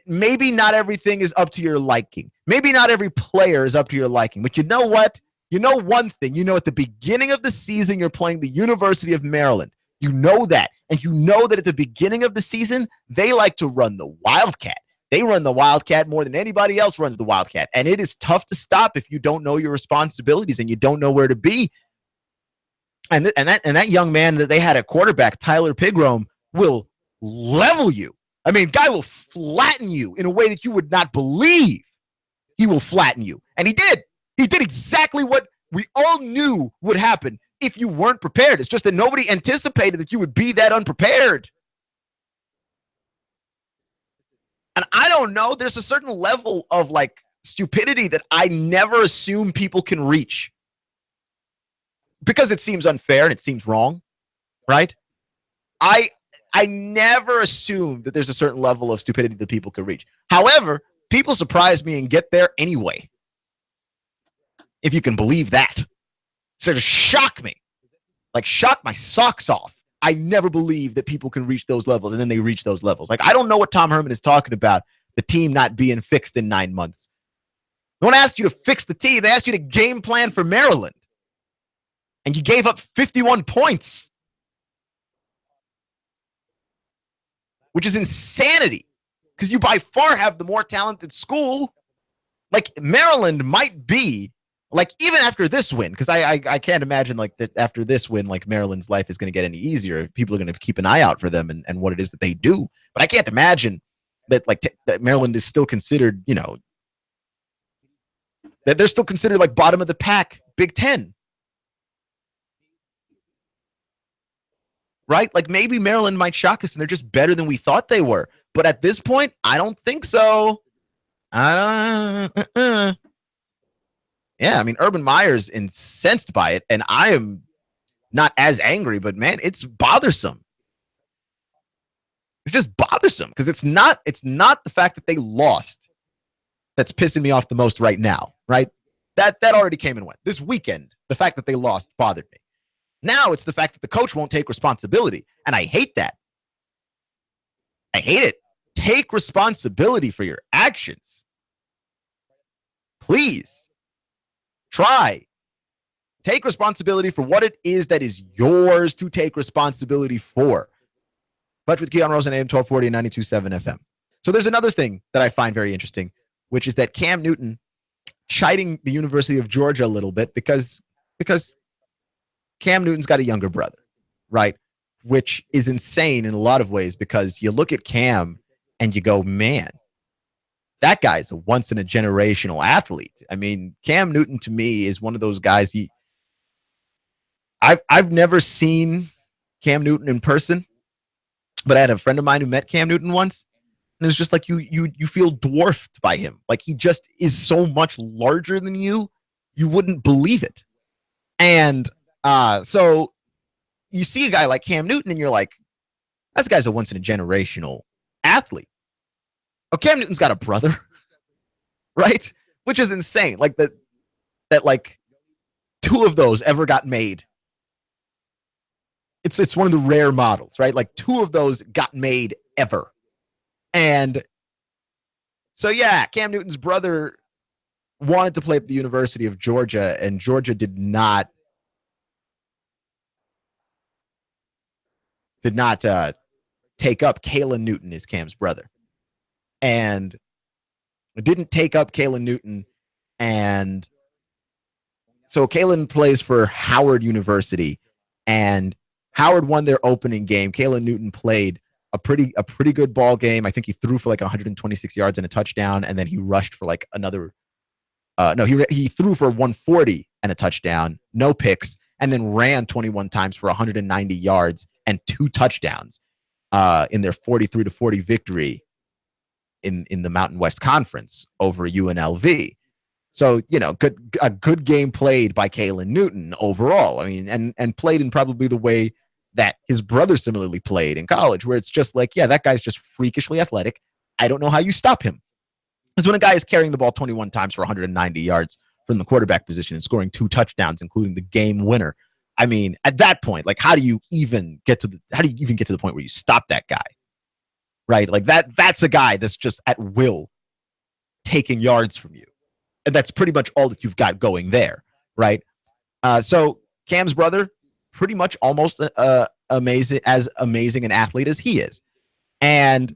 Maybe not everything is up to your liking. Maybe not every player is up to your liking. But you know what? You know one thing. You know at the beginning of the season, you're playing the University of Maryland. You know that. And you know that at the beginning of the season, they like to run the Wildcat. They run the Wildcat more than anybody else runs the Wildcat. And it is tough to stop if you don't know your responsibilities and you don't know where to be. And that young man that they had at quarterback, Tyler Pigrome, will level you. I mean, guy will flatten you in a way that you would not believe. He will flatten you. And he did. He did exactly what we all knew would happen if you weren't prepared. It's just that nobody anticipated that you would be that unprepared. And I don't know, there's a certain level of like stupidity that I never assume people can reach. Because it seems unfair and it seems wrong, right? I never assume that there's a certain level of stupidity that people can reach. However, people surprise me and get there anyway. If you can believe that. So to shock me, like shock my socks off. I never believe that people can reach those levels, and then they reach those levels. Like, I don't know what Tom Herman is talking about, the team not being fixed in 9 months. No one asked you to fix the team. They asked you to game plan for Maryland. And you gave up 51 points. Which is insanity. Because you by far have the more talented school. Like, Maryland might be, like, even after this win, because I can't imagine, like, that after this win, like, Maryland's life is going to get any easier. People are going to keep an eye out for them and what it is that they do. But I can't imagine that, like, that Maryland is still considered, you know, that they're still considered, like, bottom of the pack, Big Ten. Right? Like, maybe Maryland might shock us and they're just better than we thought they were. But at this point, I don't think so. Yeah, I mean, Urban Meyer's incensed by it, and I am not as angry, but man, it's bothersome. It's just bothersome because it's not the fact that they lost that's pissing me off the most right now, right? That already came and went. This weekend, the fact that they lost bothered me. Now it's the fact that the coach won't take responsibility, and I hate that. I hate it. Take responsibility for your actions. Please. Try. Take responsibility for what it is that is yours to take responsibility for. But with Keon Rose on AM 1240 and 92.7 FM. So there's another thing that I find very interesting, which is that Cam Newton chiding the University of Georgia a little bit because Cam Newton's got a younger brother, right? Which is insane in a lot of ways because you look at Cam and you go, man, that guy's a once-in-a-generational athlete. I mean, Cam Newton to me is one of those guys. I've never seen Cam Newton in person, but I had a friend of mine who met Cam Newton once, and it's just like you feel dwarfed by him. Like he just is so much larger than you wouldn't believe it. And so you see a guy like Cam Newton, and you're like, that guy's a once-in-a-generational athlete. Oh, Cam Newton's got a brother, right? Which is insane. Like that like two of those ever got made. It's one of the rare models, right? Like two of those got made ever. And so, yeah, Cam Newton's brother wanted to play at the University of Georgia, and Georgia did not take up Kalen Newton as Cam's brother. And it didn't take up Kalen Newton. And so Kalen plays for Howard University, and Howard won their opening game. Kalen Newton played a pretty good ball game. I think he threw for like 126 yards and a touchdown, and then he rushed for like another. He threw for 140 and a touchdown, no picks, and then ran 21 times for 190 yards and 2 touchdowns in their 43-40 victory in the Mountain West Conference over UNLV. So, a good game played by Kalen Newton overall. I mean, and played in probably the way that his brother similarly played in college, where it's just like, yeah, that guy's just freakishly athletic. I don't know how you stop him. It's when a guy is carrying the ball 21 times for 190 yards from the quarterback position and scoring 2 touchdowns, including the game winner. I mean, at that point, like, how do you even get to the point where you stop that guy? Right? Like that's a guy that's just at will taking yards from you. And that's pretty much all that you've got going there, right? So Cam's brother, pretty much almost amazing an athlete as he is. And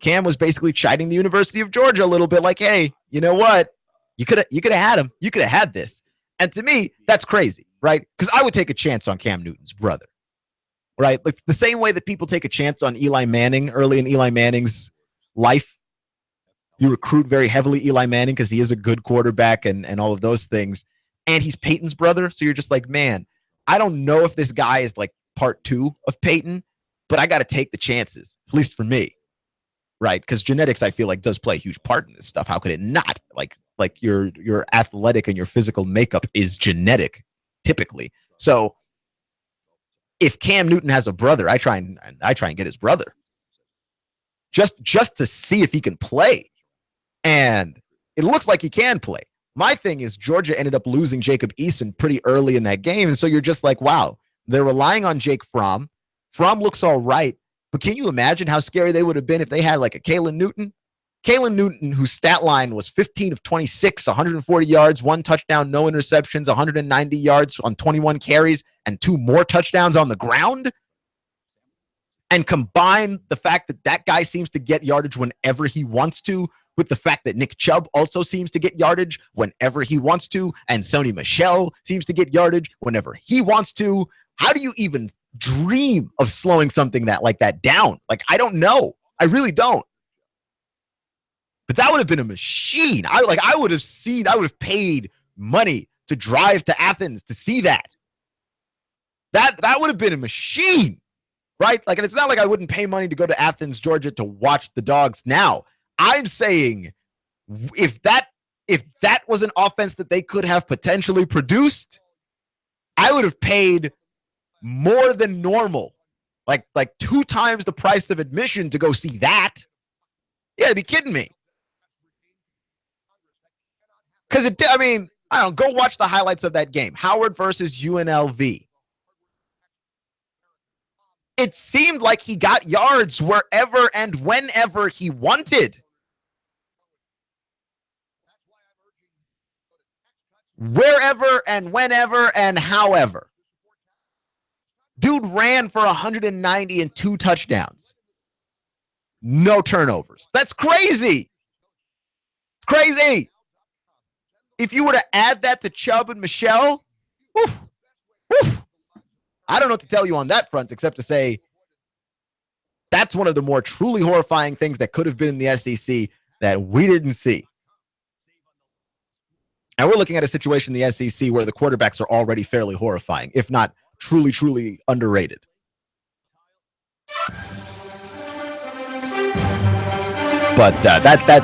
Cam was basically chiding the University of Georgia a little bit like, hey, you know what? You could have had him. You could have had this. And to me, that's crazy, right? Because I would take a chance on Cam Newton's brother, right? Like the same way that people take a chance on Eli Manning early in Eli Manning's life. You recruit very heavily Eli Manning because he is a good quarterback and all of those things. And he's Peyton's brother. So you're just like, man, I don't know if this guy is like part 2 of Peyton, but I got to take the chances, at least for me. Right? Because genetics, I feel like, does play a huge part in this stuff. How could it not? Like your athletic and your physical makeup is genetic, typically. So if Cam Newton has a brother, I try and get his brother. Just to see if he can play. And it looks like he can play. My thing is Georgia ended up losing Jacob Eason pretty early in that game. And so you're just like, wow, they're relying on Jake Fromm. Fromm looks all right. But can you imagine how scary they would have been if they had like a Kalen Newton? Kalen Newton, whose stat line was 15 of 26, 140 yards, 1 touchdown, no interceptions, 190 yards on 21 carries, and 2 more touchdowns on the ground. And combine the fact that that guy seems to get yardage whenever he wants to with the fact that Nick Chubb also seems to get yardage whenever he wants to, and Sony Michel seems to get yardage whenever he wants to. How do you even dream of slowing something like that down? Like, I don't know. I really don't. But that would have been a machine. I would have paid money to drive to Athens to see that. That would have been a machine, right? Like, and it's not like I wouldn't pay money to go to Athens, Georgia to watch the Dogs now. I'm saying if that was an offense that they could have potentially produced, I would have paid more than normal, like 2 times the price of admission to go see that. Yeah, be kidding me. Because I don't go watch the highlights of that game. Howard versus UNLV. It seemed like he got yards wherever and whenever he wanted. Wherever and whenever and however. Dude ran for 190 and 2 touchdowns. No turnovers. That's crazy. It's crazy. If you were to add that to Chubb and Michelle, woof, woof, I don't know what to tell you on that front except to say that's one of the more truly horrifying things that could have been in the SEC that we didn't see. And we're looking at a situation in the SEC where the quarterbacks are already fairly horrifying, if not truly, truly underrated. But that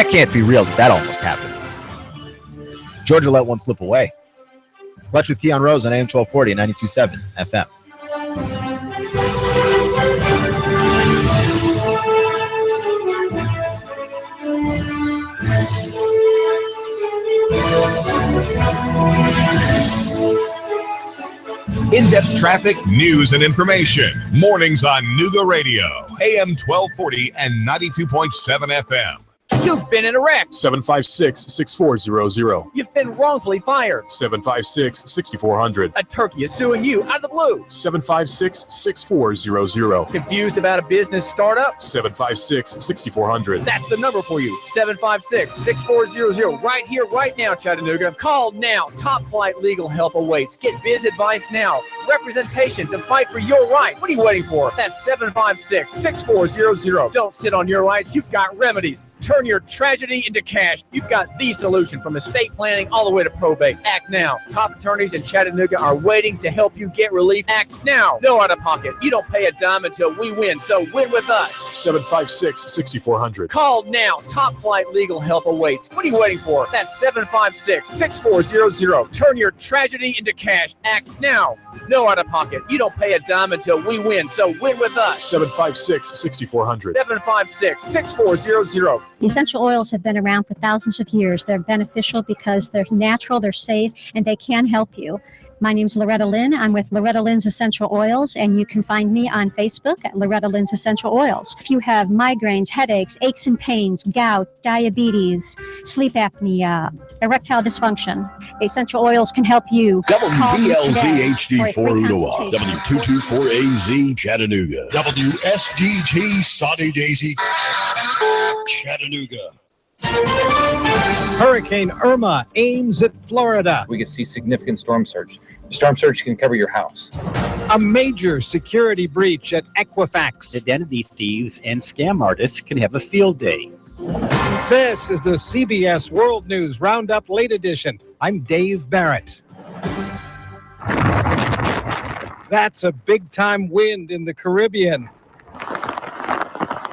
can't be real. That almost happened. Georgia let one slip away. Clutch with Keon Rose on AM 1240 and 92.7 FM. In-depth traffic, news, and information. Mornings on Nooga Radio, AM 1240 and 92.7 FM. You've been in a wreck. 756-6400. You've been wrongfully fired. 756-6400. A turkey is suing you out of the blue. 756-6400. Confused about a business startup? 756-6400. That's the number for you. 756-6400. Right here, right now, Chattanooga. Call now. Top flight legal help awaits. Get biz advice now. Representation to fight for your right. What are you waiting for? That's 756-6400. Don't sit on your rights. You've got remedies. Turn your tragedy into cash. You've got the solution from estate planning all the way to probate. Act now. Top attorneys in Chattanooga are waiting to help you get relief. Act now. No out of pocket. You don't pay a dime until we win, so win with us. 756-6400. Call now. Top flight legal help awaits. What are you waiting for? That's 756-6400. Turn your tragedy into cash. Act now. No out of pocket. You don't pay a dime until we win, so win with us. 756-6400. 756-6400. The essential oils have been around for thousands of years. They're beneficial because they're natural, they're safe, and they can help you. My name's Loretta Lynn. I'm with Loretta Lynn's Essential Oils, and you can find me on Facebook at Loretta Lynn's Essential Oils. If you have migraines, headaches, aches and pains, gout, diabetes, sleep apnea, erectile dysfunction, Essential Oils can help you. WBLZ HD4 Ottawa, W224AZ Chattanooga, WSDG Sunny Daisy Chattanooga. Hurricane Irma aims at Florida. We could see significant storm surge. The storm surge can cover your house. A major security breach at Equifax. Identity thieves and scam artists can have a field day. This is the CBS World News Roundup Late Edition. I'm Dave Barrett. That's a big-time wind in the Caribbean.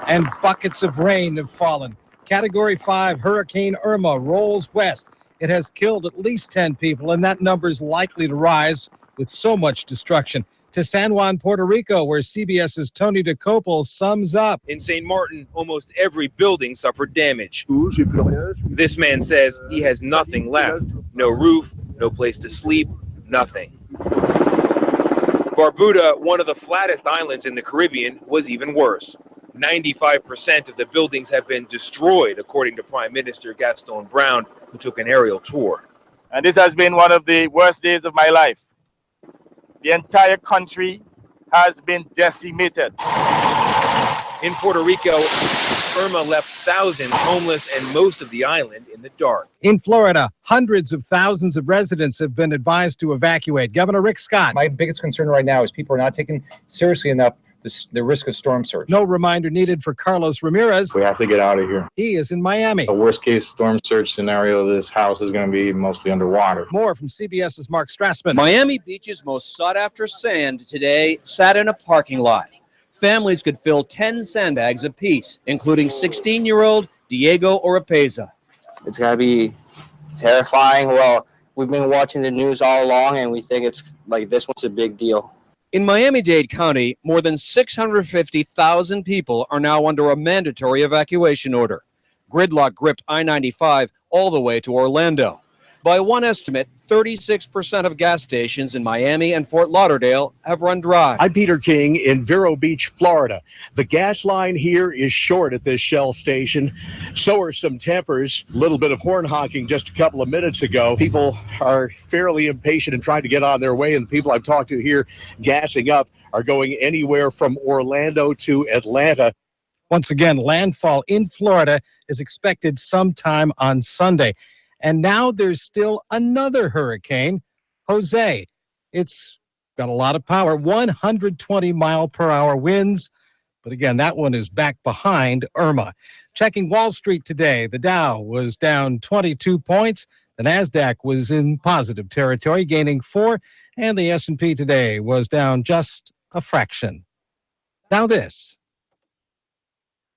And buckets of rain have fallen. Category 5 Hurricane Irma rolls west. It has killed at least 10 people, and that number is likely to rise with so much destruction. To San Juan, Puerto Rico, where CBS's Tony DeCopel sums up. In St. Martin, almost every building suffered damage. This man says he has nothing left. No roof, no place to sleep, nothing. Barbuda, one of the flattest islands in the Caribbean, was even worse. 95% of the buildings have been destroyed, according to Prime Minister Gaston Brown, who took an aerial tour. And this has been one of the worst days of my life. The entire country has been decimated. In Puerto Rico, Irma left thousands homeless and most of the island in the dark. In Florida, hundreds of thousands of residents have been advised to evacuate. Governor Rick Scott. My biggest concern right now is people are not taking seriously enough the risk of storm surge. No reminder needed for Carlos Ramirez. We have to get out of here. He is in Miami. The worst case storm surge scenario, this house is going to be mostly underwater. More from CBS's Mark Strassman. Miami Beach's most sought after sand today sat in a parking lot. Families could fill 10 sandbags apiece, including 16-year-old Diego Oropeza. It's going to be terrifying. Well, we've been watching the news all along, and we think it's like this one's a big deal. In Miami-Dade County, more than 650,000 people are now under a mandatory evacuation order. Gridlock gripped I-95 all the way to Orlando. By one estimate, 36% of gas stations in Miami and Fort Lauderdale have run dry. I'm Peter King in Vero Beach, Florida. The gas line here is short at this Shell station. So are some tempers. A little bit of horn honking just a couple of minutes ago. People are fairly impatient and trying to get on their way, and the people I've talked to here gassing up are going anywhere from Orlando to Atlanta. Once again, landfall in Florida is expected sometime on Sunday. And now there's still another hurricane, Jose. It's got a lot of power, 120-mile-per-hour winds. But again, that one is back behind Irma. Checking Wall Street today, the Dow was down 22 points. The NASDAQ was in positive territory, gaining 4. And the S&P today was down just a fraction. Now this.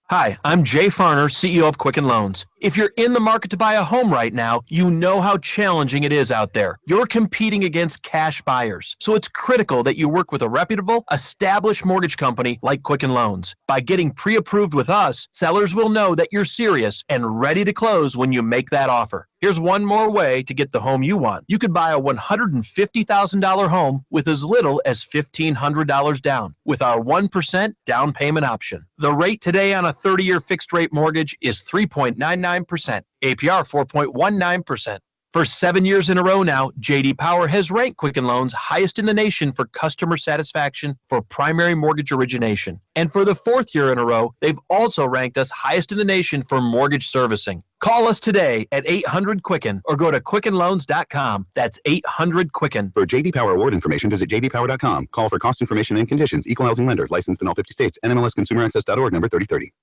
Hi, I'm Jay Farner, CEO of Quicken Loans. If you're in the market to buy a home right now, you know how challenging it is out there. You're competing against cash buyers, so it's critical that you work with a reputable, established mortgage company like Quicken Loans. By getting pre-approved with us, sellers will know that you're serious and ready to close when you make that offer. Here's one more way to get the home you want. You could buy a $150,000 home with as little as $1,500 down with our 1% down payment option. The rate today on a 30-year fixed-rate mortgage is 3.99%, APR 4.19%. For 7 years in a row now, J.D. Power has ranked Quicken Loans highest in the nation for customer satisfaction for primary mortgage origination. And for the 4th year in a row, they've also ranked us highest in the nation for mortgage servicing. Call us today at 800-QUICKEN or go to quickenloans.com. That's 800-QUICKEN. For J.D. Power award information, visit jdpower.com. Call for cost information and conditions. Equal housing lender. Licensed in all 50 states. NMLSconsumeraccess.org, number 3030.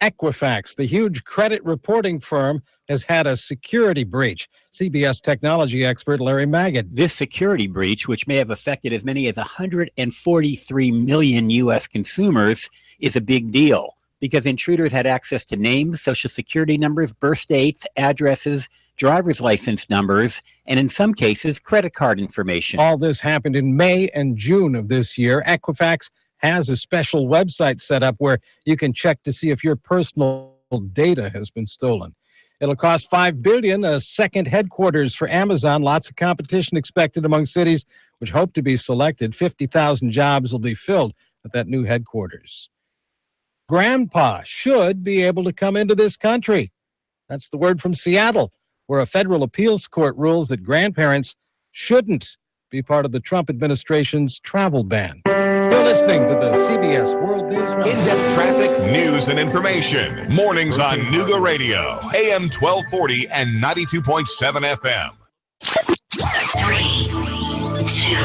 Equifax, the huge credit reporting firm, has had a security breach. CBS technology expert Larry Maggett. This security breach, which may have affected as many as 143 million U.S. consumers, is a big deal because intruders had access to names, social security numbers, birth dates, addresses, driver's license numbers, and in some cases, credit card information. All this happened in May and June of this year. Equifax has a special website set up where you can check to see if your personal data has been stolen. It'll cost $5 billion, a second headquarters for Amazon. Lots of competition expected among cities which hope to be selected. 50,000 jobs will be filled at that new headquarters. Grandpa should be able to come into this country. That's the word from Seattle, where a federal appeals court rules that grandparents shouldn't be part of the Trump administration's travel ban. You're listening to the CBS World News Roundup. In-depth traffic, news, and information. Mornings on Nooga Radio, AM 1240 and 92.7 FM. 3, 2,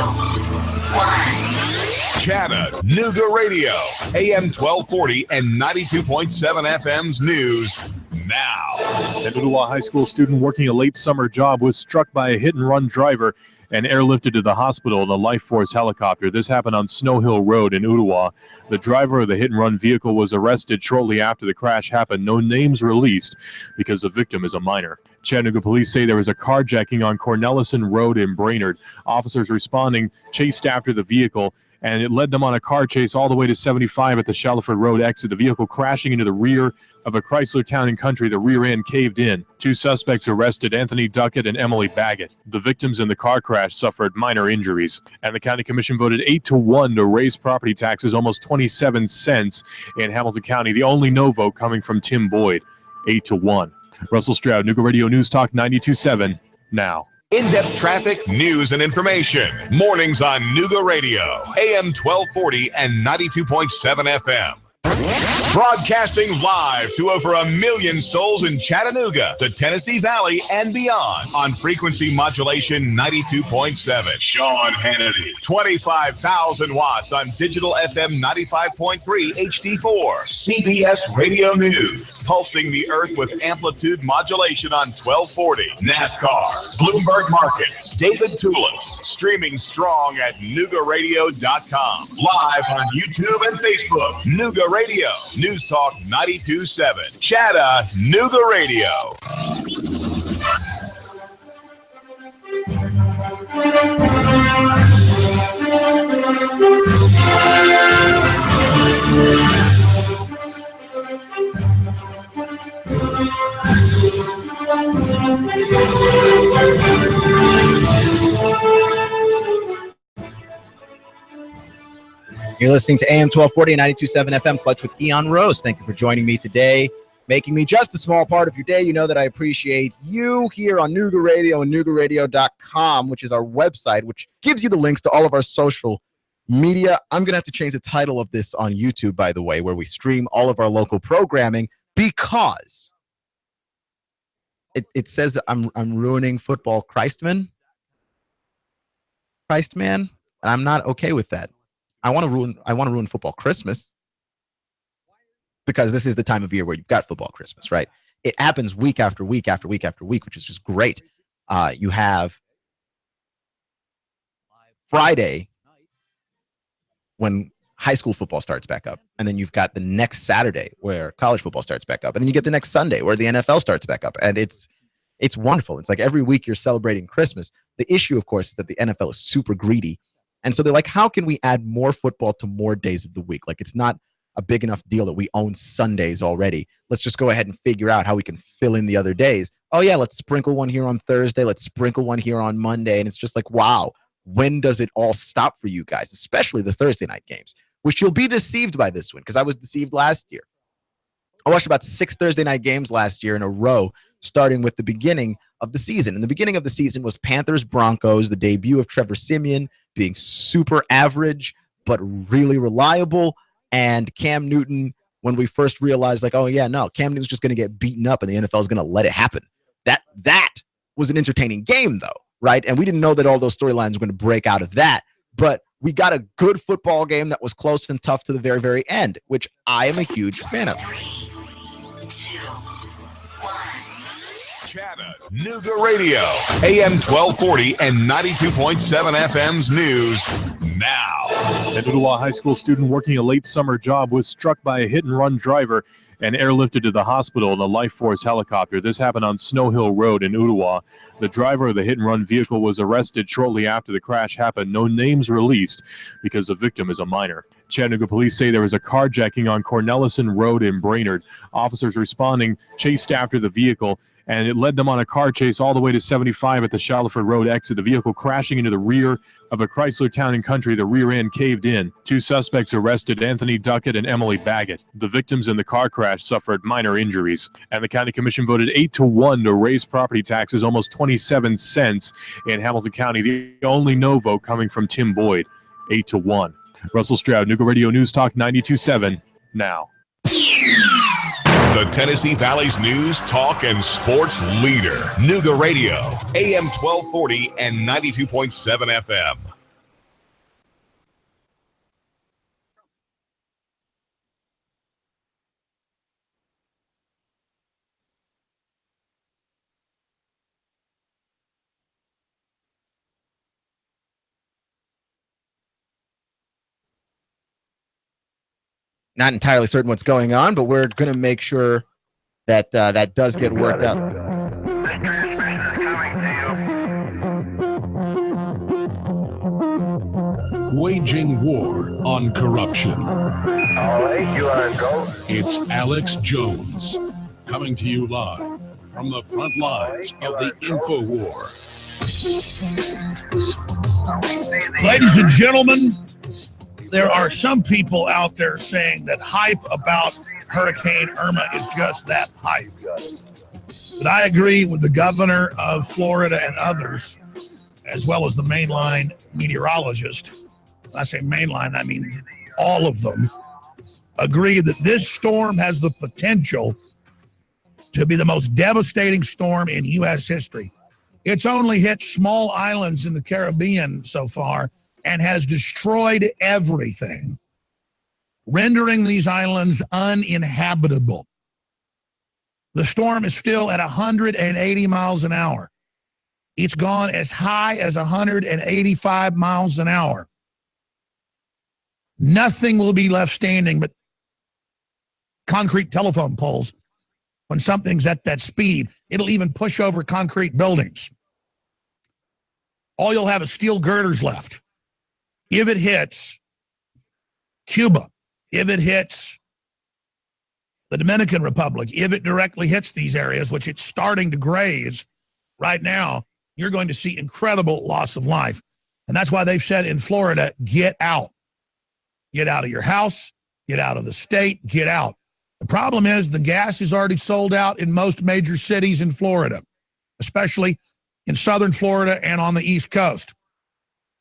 1. Chattanooga Radio, AM 1240 and 92.7 FM's news now. An Ottawa high school student working a late summer job was struck by a hit-and-run driver and airlifted to the hospital in a Life Force helicopter. This happened on Snow Hill Road in Ottawa. The driver of the hit-and-run vehicle was arrested shortly after the crash happened. No names released because the victim is a minor. Chattanooga police say there was a carjacking on Cornelison Road in Brainerd. Officers responding chased after the vehicle, and it led them on a car chase all the way to 75 at the Shallowford Road exit. The vehicle crashing into the rear of a Chrysler Town & Country. The rear end caved in. 2 suspects arrested, Anthony Duckett and Emily Baggett. The victims in the car crash suffered minor injuries. And the County Commission voted 8-1 to raise property taxes almost 27 cents in Hamilton County. The only no vote coming from Tim Boyd, 8-1. Russell Stroud, Nooga Radio News Talk 92.7 now. In-depth traffic, news, and information. Mornings on Nooga Radio, AM 1240 and 92.7 FM. Broadcasting live to over 1 million souls in Chattanooga, the Tennessee Valley, and beyond on frequency modulation 92.7. Sean Hannity. 25,000 watts on digital FM 95.3 HD4. CBS Radio News. Pulsing the earth with amplitude modulation on 1240. NASCAR. Bloomberg Markets. David Tulis. Streaming strong at NoogaRadio.com. Live on YouTube and Facebook. Nooga Radio. News Talk 92.7. Chattanooga Radio. You're listening to AM 1240 and 92.7 FM Clutch with Keon Rose. Thank you for joining me today, making me just a small part of your day. You know that I appreciate you here on Nooga Radio and NoogaRadio.com, which is our website, which gives you the links to all of our social media. I'm going to have to change the title of this on YouTube, by the way, where we stream all of our local programming, because it says I'm ruining football Christman, and I'm not okay with that. I want to ruin football Christmas, because this is the time of year where you've got football Christmas, right? It happens week after week after week after week, which is just great. You have Friday when high school football starts back up, and then you've got the next Saturday where college football starts back up, and then you get the next Sunday where the NFL starts back up, and it's wonderful. It's like every week you're celebrating Christmas. The issue, of course, is that the NFL is super greedy. And so they're like, how can we add more football to more days of the week? Like, it's not a big enough deal that we own Sundays already. Let's just go ahead and figure out how we can fill in the other days. Oh, yeah, let's sprinkle one here on Thursday. Let's sprinkle one here on Monday. And it's just like, wow, when does it all stop for you guys, especially the Thursday night games, which you'll be deceived by this one, because I was deceived last year. I watched about 6 Thursday night games last year in a row, starting with the beginning of the season. And the beginning of the season was Panthers-Broncos, the debut of Trevor Siemian being super average but really reliable, and Cam Newton, when we first realized, like, oh, yeah, no, Cam Newton's just going to get beaten up and the NFL is going to let it happen. That was an entertaining game, though, right? And we didn't know that all those storylines were going to break out of that, but we got a good football game that was close and tough to the very, very end, which I am a huge fan of. Chattanooga Radio, AM 1240 and 92.7 FM's news now. An Ottawa high school student working a late summer job was struck by a hit-and-run driver and airlifted to the hospital in a Life Force helicopter. This happened on Snow Hill Road in Ottawa. The driver of the hit-and-run vehicle was arrested shortly after the crash happened. No names released because the victim is a minor. Chattanooga police say there was a carjacking on Cornelison Road in Brainerd. Officers responding chased after the vehicle, and it led them on a car chase all the way to 75 at the Charlotteford Road exit. The vehicle crashing into the rear of a Chrysler Town & Country. The rear end caved in. 2 suspects arrested, Anthony Duckett and Emily Baggett. The victims in the car crash suffered minor injuries. And the County Commission voted 8-1 to raise property taxes almost 27 cents in Hamilton County. The only no vote coming from Tim Boyd, 8-1. Russell Stroud, Nooga Radio News Talk 92.7 now. The Tennessee Valley's news, talk, and sports leader. Nooga Radio, AM 1240 and 92.7 FM. Not entirely certain what's going on, but we're going to make sure that that does get worked out. Waging war on corruption. All right, you are go. It's Alex Jones coming to you live from the front lines of the Info War. Ladies and gentlemen, there are some people out there saying that hype about Hurricane Irma is just that hype. But I agree with the governor of Florida and others, as well as the mainline meteorologist. When I say mainline, I mean all of them, agree that this storm has the potential to be the most devastating storm in U.S. history. It's only hit small islands in the Caribbean so far and has destroyed everything, rendering these islands uninhabitable. The storm is still at 180 miles an hour. It's gone as high as 185 miles an hour. Nothing will be left standing but concrete telephone poles when something's at that speed. It'll even push over concrete buildings. All you'll have is steel girders left. If it hits Cuba, if it hits the Dominican Republic, if it directly hits these areas, which it's starting to graze right now, you're going to see incredible loss of life. And that's why they've said in Florida, get out. Get out of your house. Get out of the state. Get out. The problem is the gas is already sold out in most major cities in Florida, especially in southern Florida and on the East Coast,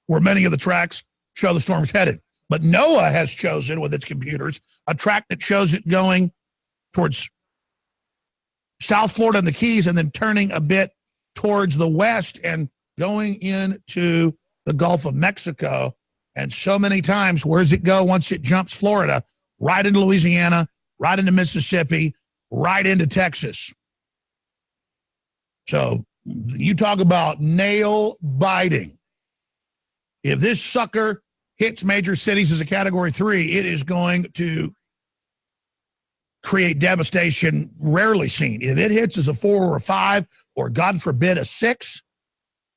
where many of the tracks show the storm's headed. But NOAA has chosen with its computers a track that shows it going towards South Florida and the Keys and then turning a bit towards the west and going into the Gulf of Mexico. And so many times, where does it go once it jumps Florida? Right into Louisiana, right into Mississippi, right into Texas. So you talk about nail biting. If this sucker hits major cities as a Category 3, it is going to create devastation rarely seen. If it hits as a 4 or a 5, or God forbid a 6,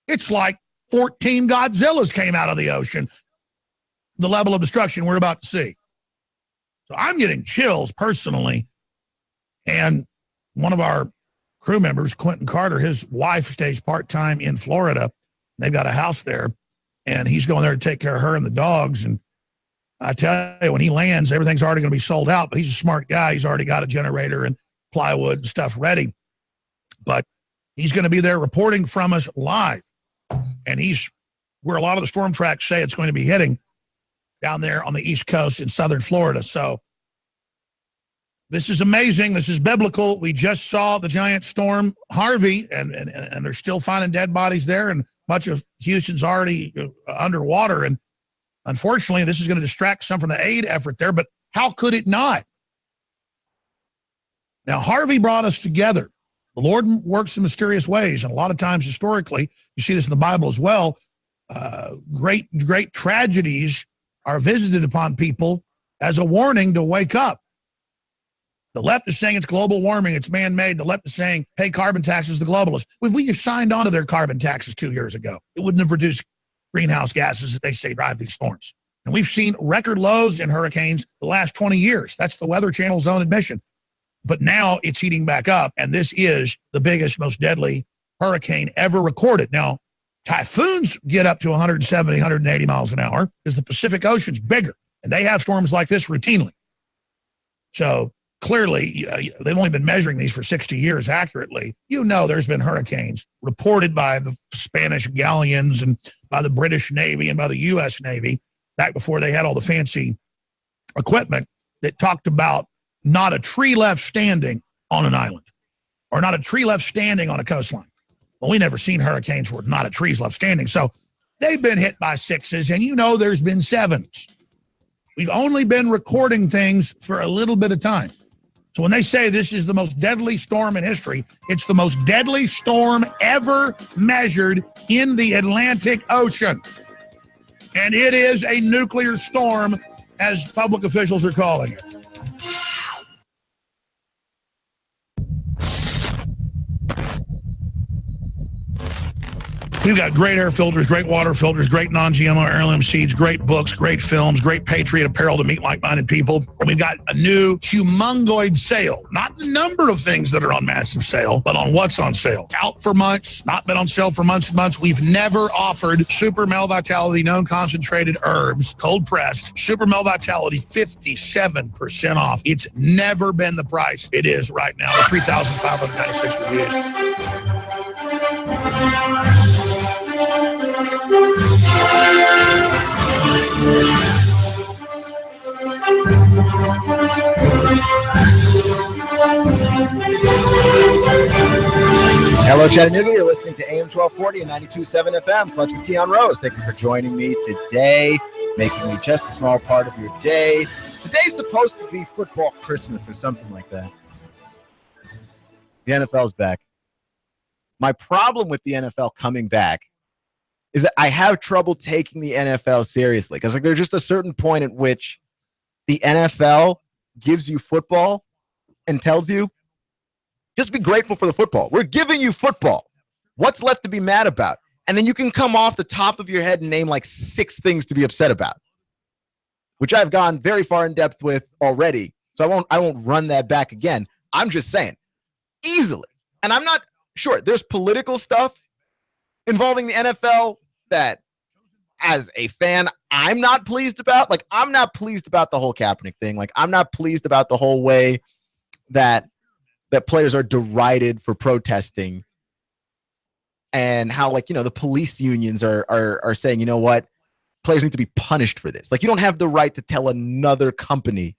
it's like 14 Godzillas came out of the ocean, the level of destruction we're about to see. So I'm getting chills personally. And one of our crew members, Quentin Carter, his wife stays part-time in Florida. They've got a house there, and he's going there to take care of her and the dogs. And I tell you, when he lands, everything's already going to be sold out, but he's a smart guy. He's already got a generator and plywood and stuff ready. But he's going to be there reporting from us live. And he's where a lot of the storm tracks say it's going to be hitting, down there on the East Coast in southern Florida. So this is amazing. This is biblical. We just saw the giant storm Harvey, and they're still finding dead bodies there, and much of Houston's already underwater. And unfortunately, this is going to distract some from the aid effort there, but how could it not? Now, Harvey brought us together. The Lord works in mysterious ways, and a lot of times historically, you see this in the Bible as well, great tragedies are visited upon people as a warning to wake up. The left is saying it's global warming, it's man-made. The left is saying, pay carbon taxes to the globalists. If we signed on to their carbon taxes 2 years ago, it wouldn't have reduced greenhouse gases that they say drive these storms. And we've seen record lows in hurricanes the last 20 years. That's the Weather Channel's own admission. But now it's heating back up, and this is the biggest, most deadly hurricane ever recorded. Now, typhoons get up to 170, 180 miles an hour because the Pacific Ocean's bigger, and they have storms like this routinely. So clearly, they've only been measuring these for 60 years accurately. You know there's been hurricanes reported by the Spanish galleons and by the British Navy and by the U.S. Navy back before they had all the fancy equipment that talked about not a tree left standing on an island or not a tree left standing on a coastline. Well, we never seen hurricanes where not a tree's left standing. So they've been hit by 6s, and you know there's been 7s. We've only been recording things for a little bit of time. So when they say this is the most deadly storm in history, it's the most deadly storm ever measured in the Atlantic Ocean. And it is a nuclear storm, as public officials are calling it. We've got great air filters, great water filters, great non-GMO heirloom seeds, great books, great films, great Patriot apparel to meet like-minded people. We've got a new humongoid sale. Not the number of things that are on massive sale, but on what's on sale. Out for months, not been on sale for months and months. We've never offered Super Male Vitality, known concentrated herbs, cold pressed. Super Male Vitality, 57% off. It's never been the price it is right now. 3,596 reviews. Hello, Chattanooga. You're listening to AM 1240 and 92.7 FM. Clutch with Keon Rose. Thank you for joining me today, making me just a small part of your day. Today's supposed to be football Christmas or something like that. The NFL's back. My problem with the NFL coming back is that I have trouble taking the NFL seriously because there's just a certain point at which the NFL gives you football and tells you, just be grateful for the football. We're giving you football. What's left to be mad about? And then you can come off the top of your head and name like 6 things to be upset about, which I've gone very far in depth with already. So I won't run that back again. I'm just saying, easily. And I'm not sure. There's political stuff involving the NFL that as a fan, I'm not pleased about. Like, I'm not pleased about the whole Kaepernick thing. Like, I'm not pleased about the whole way that players are derided for protesting, and how, like, the police unions are saying, you know what, players need to be punished for this. Like, you don't have the right to tell another company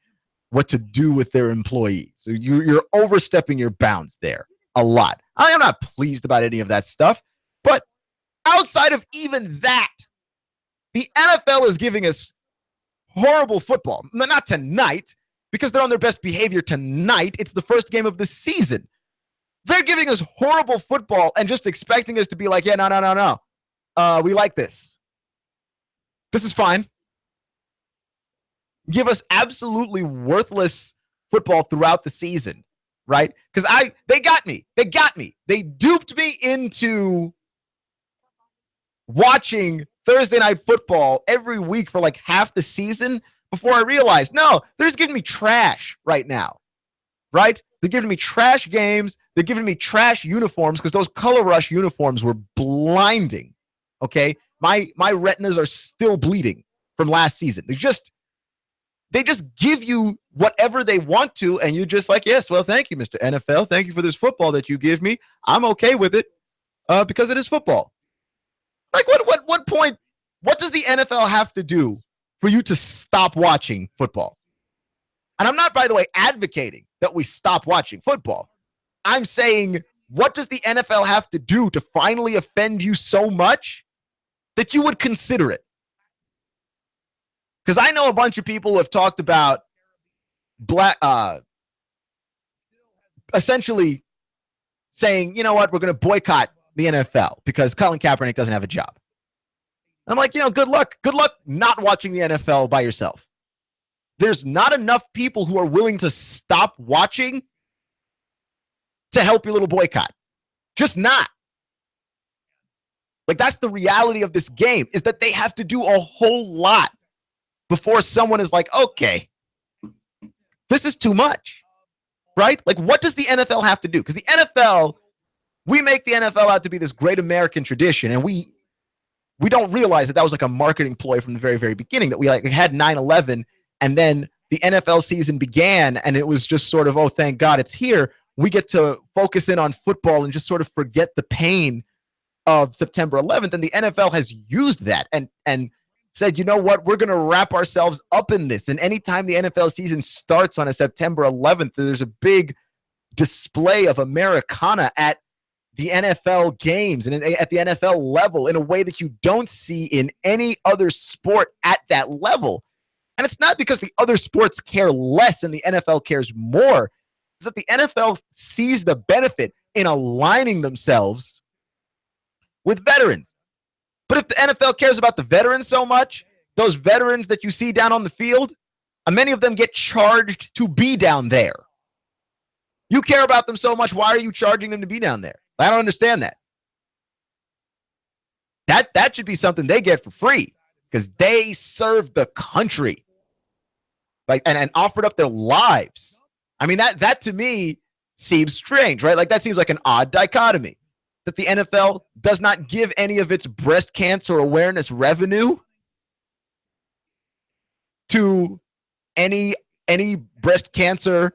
what to do with their employees. So you're overstepping your bounds there a lot. I am not pleased about any of that stuff, but outside of even that, the NFL is giving us horrible football. Not tonight, because they're on their best behavior tonight. It's the first game of the season. They're giving us horrible football and just expecting us to be like, yeah, no. We like this. This is fine. Give us absolutely worthless football throughout the season, right? Because they got me. They duped me into watching Thursday night football every week for like half the season before I realized, no, they're just giving me trash right now, right? They're giving me trash games. They're giving me trash uniforms because those Color Rush uniforms were blinding, okay? My retinas are still bleeding from last season. They just give you whatever they want to, and you're just like, yes, well, thank you, Mr. NFL. Thank you for this football that you give me. I'm okay with it because it is football. Like, what point, what does the NFL have to do for you to stop watching football? And I'm not, by the way, advocating that we stop watching football. I'm saying, what does the NFL have to do to finally offend you so much that you would consider it? Because I know a bunch of people who have talked about essentially saying, you know what, we're going to boycott the NFL because Colin Kaepernick doesn't have a job. I'm like, good luck. Good luck not watching the NFL by yourself. There's not enough people who are willing to stop watching to help your little boycott. Just not. Like, that's the reality of this game, is that they have to do a whole lot before someone is like, okay, this is too much, right? Like, what does the NFL have to do? Because the NFL, we make the NFL out to be this great American tradition, and we don't realize that was like a marketing ploy from the very, very beginning, that we like had 9/11, and then the NFL season began, and it was just sort of, oh, thank God it's here. We get to focus in on football and just sort of forget the pain of September 11th, and the NFL has used that and said, you know what, we're going to wrap ourselves up in this. And anytime the NFL season starts on a September 11th, there's a big display of Americana at the NFL games and at the NFL level in a way that you don't see in any other sport at that level. And it's not because the other sports care less and the NFL cares more. It's that the NFL sees the benefit in aligning themselves with veterans. But if the NFL cares about the veterans so much, those veterans that you see down on the field, many of them get charged to be down there. You care about them so much, why are you charging them to be down there? I don't understand that. That should be something they get for free because they served the country, like, and offered up their lives. I mean, that to me seems strange, right? Like, that seems like an odd dichotomy, that the NFL does not give any of its breast cancer awareness revenue to any breast cancer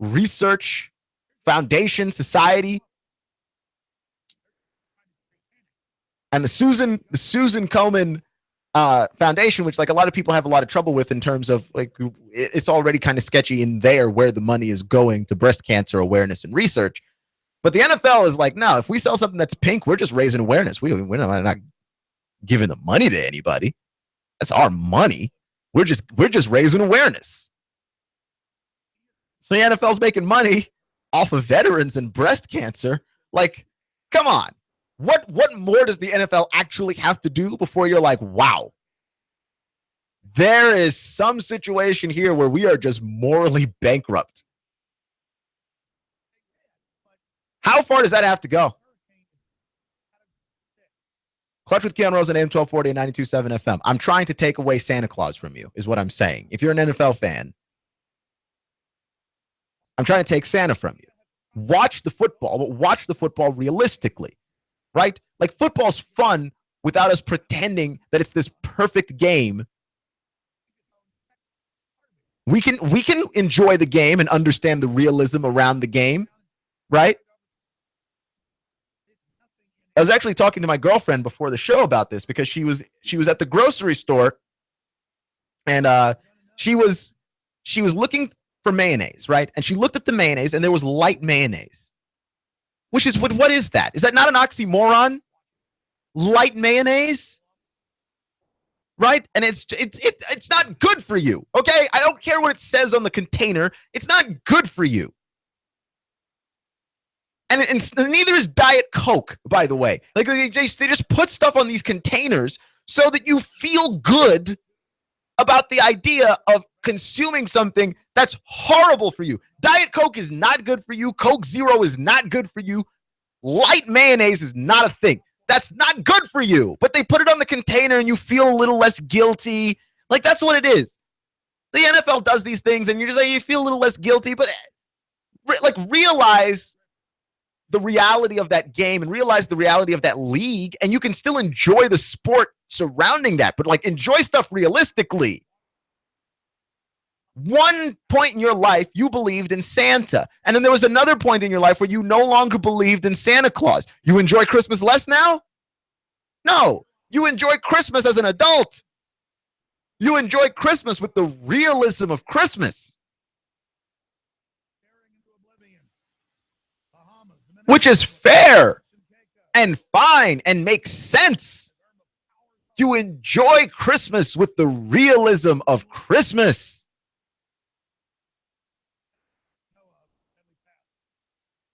research foundation, society. And the Susan Komen Foundation, which like a lot of people have a lot of trouble with in terms of like, it's already kind of sketchy in there where the money is going to breast cancer awareness and research. But the NFL is like, no, if we sell something that's pink, we're just raising awareness. We're not giving the money to anybody. That's our money. We're just raising awareness. So the NFL's making money off of veterans and breast cancer. Like, come on. What more does the NFL actually have to do before you're like, wow, there is some situation here where we are just morally bankrupt? How far does that have to go? Clutch with Keon Rose on AM 1240 and 92.7 FM. I'm trying to take away Santa Claus from you, is what I'm saying. If you're an NFL fan, I'm trying to take Santa from you. Watch the football, but watch the football realistically, right? Like, football's fun without us pretending that it's this perfect game. We can enjoy the game and understand the realism around the game, right? I was actually talking to my girlfriend before the show about this because she was at the grocery store, and she was looking for mayonnaise, right? And she looked at the mayonnaise, and there was light mayonnaise, which is what is that? Is that not an oxymoron? Light mayonnaise, right? And it's not good for you, okay? I don't care what it says on the container. It's not good for you. And neither is Diet Coke, by the way. Like they just put stuff on these containers so that you feel good about the idea of consuming something that's horrible for you. Diet Coke is not good for you. Coke Zero is not good for you. Light mayonnaise is not a thing. That's not good for you. But they put it on the container and you feel a little less guilty. Like, that's what it is. The NFL does these things and you're just like, you feel a little less guilty, but like, realize the reality of that game and realize the reality of that league, and you can still enjoy the sport surrounding that, but like, enjoy stuff realistically. One point in your life, you believed in Santa, and then there was another point in your life where you no longer believed in Santa Claus. You enjoy Christmas less now? No, you enjoy Christmas as an adult. You enjoy Christmas with the realism of Christmas, which is fair and fine and makes sense. You enjoy Christmas with the realism of Christmas.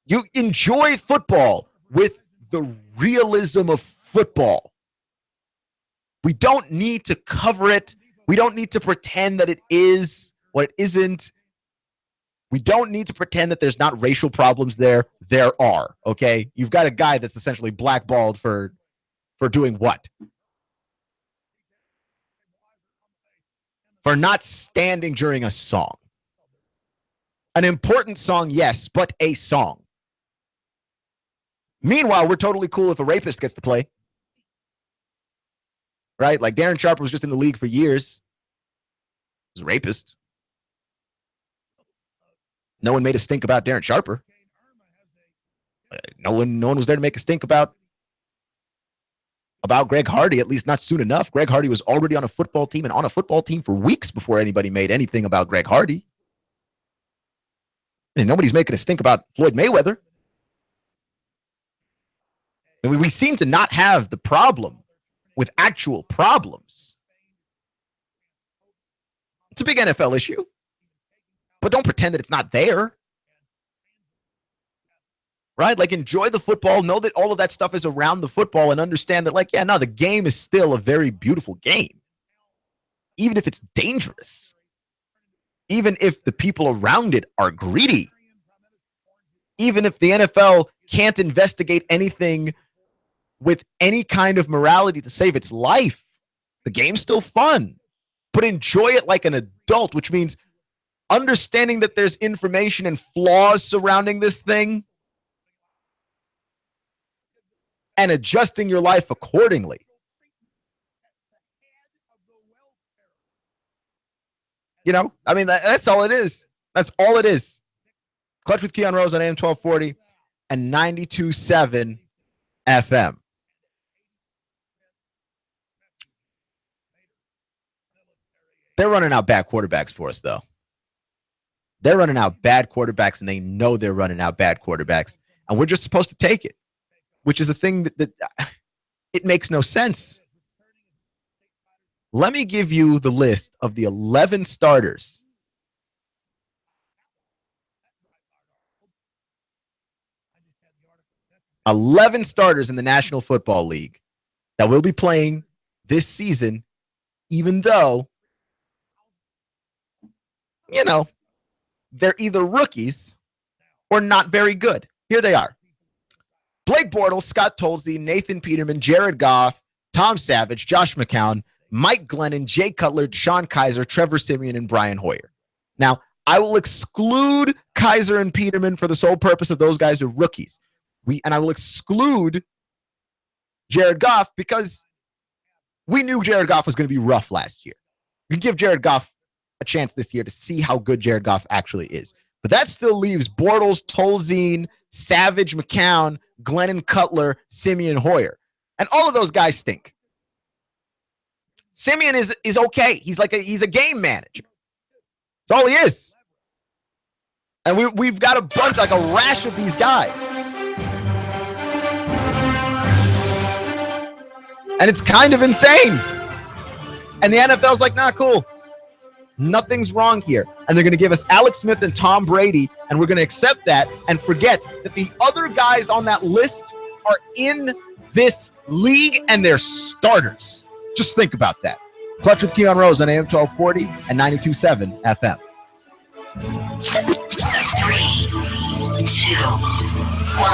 You enjoy football with the realism of football. We don't need to cover it. We don't need to pretend that it is what it isn't. We don't need to pretend that there's not racial problems there. There are, okay? You've got a guy that's essentially blackballed for doing what? For not standing during a song. An important song, yes, but a song. Meanwhile, we're totally cool if a rapist gets to play. Right? Like Darren Sharper was just in the league for years. He was a rapist. No one made a stink about Darren Sharper. No one was there to make a stink about Greg Hardy, at least not soon enough. Greg Hardy was already on a football team and on a football team for weeks before anybody made anything about Greg Hardy. And nobody's making a stink about Floyd Mayweather. And we seem to not have the problem with actual problems. It's a big NFL issue. But don't pretend that it's not there. Right? Like, enjoy the football. Know that all of that stuff is around the football and understand that, like, yeah, no, the game is still a very beautiful game. Even if it's dangerous. Even if the people around it are greedy. Even if the NFL can't investigate anything with any kind of morality to save its life. The game's still fun. But enjoy it like an adult, which means understanding that there's information and flaws surrounding this thing and adjusting your life accordingly. You know, I mean, that's all it is. That's all it is. Clutch with Keon Rose on AM 1240 and 92.7 FM. They're running out bad quarterbacks for us, though. They're running out bad quarterbacks, and they know they're running out bad quarterbacks. And we're just supposed to take it, which is a thing that it makes no sense. Let me give you the list of the 11 starters. 11 starters in the National Football League that will be playing this season, even though, you know, they're either rookies or not very good. Here they are. Blake Bortles, Scott Tolzien, Nathan Peterman, Jared Goff, Tom Savage, Josh McCown, Mike Glennon, Jay Cutler, Deshaun Kaiser, Trevor Siemian, and Brian Hoyer. Now, I will exclude Kaiser and Peterman for the sole purpose of those guys are rookies. And I will exclude Jared Goff because We knew Jared Goff was going to be rough last year. You give Jared Goff a chance this year to see how good Jared Goff actually is. But that still leaves Bortles, Tolzien, Savage, McCown, Glennon Cutler, Simeon Hoyer. And all of those guys stink. Simeon is okay. He's a game manager. That's all he is. And we've got a bunch, like a rash of these guys. And it's kind of insane. And the NFL's like, nah, cool. Nothing's wrong here. And they're going to give us Alex Smith and Tom Brady, and we're going to accept that and forget that the other guys on that list are in this league and they're starters. Just think about that. Clutch with Keon Rose on AM 1240 and 92.7 FM. 3, 2, 1.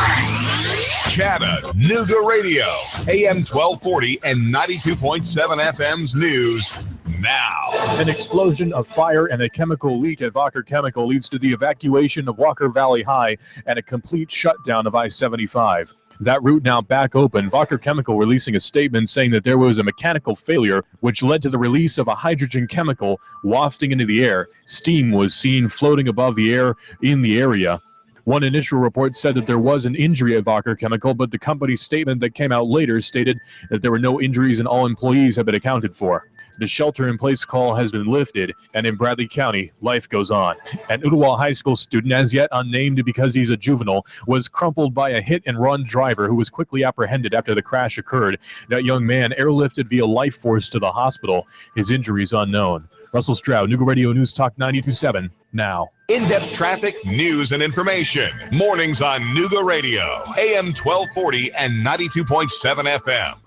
Chattanooga Radio, AM 1240 and 92.7 FM's news now. An explosion of fire and a chemical leak at Walker Chemical leads to the evacuation of Walker Valley High and a complete shutdown of I-75. That route now back open. Walker Chemical releasing a statement saying that there was a mechanical failure which led to the release of a hydrogen chemical wafting into the air. Steam was seen floating above the air in the area. One initial report said that there was an injury at Walker Chemical, but the company's statement that came out later stated that there were no injuries and all employees have been accounted for. The shelter-in-place call has been lifted, and in Bradley County, life goes on. An Ooltewah High School student, as yet unnamed because he's a juvenile, was crumpled by a hit-and-run driver who was quickly apprehended after the crash occurred. That young man airlifted via life force to the hospital. His injuries unknown. Russell Stroud, Nooga Radio News Talk 92.7, now. In-depth traffic, news, and information. Mornings on Nooga Radio, AM 1240 and 92.7 FM.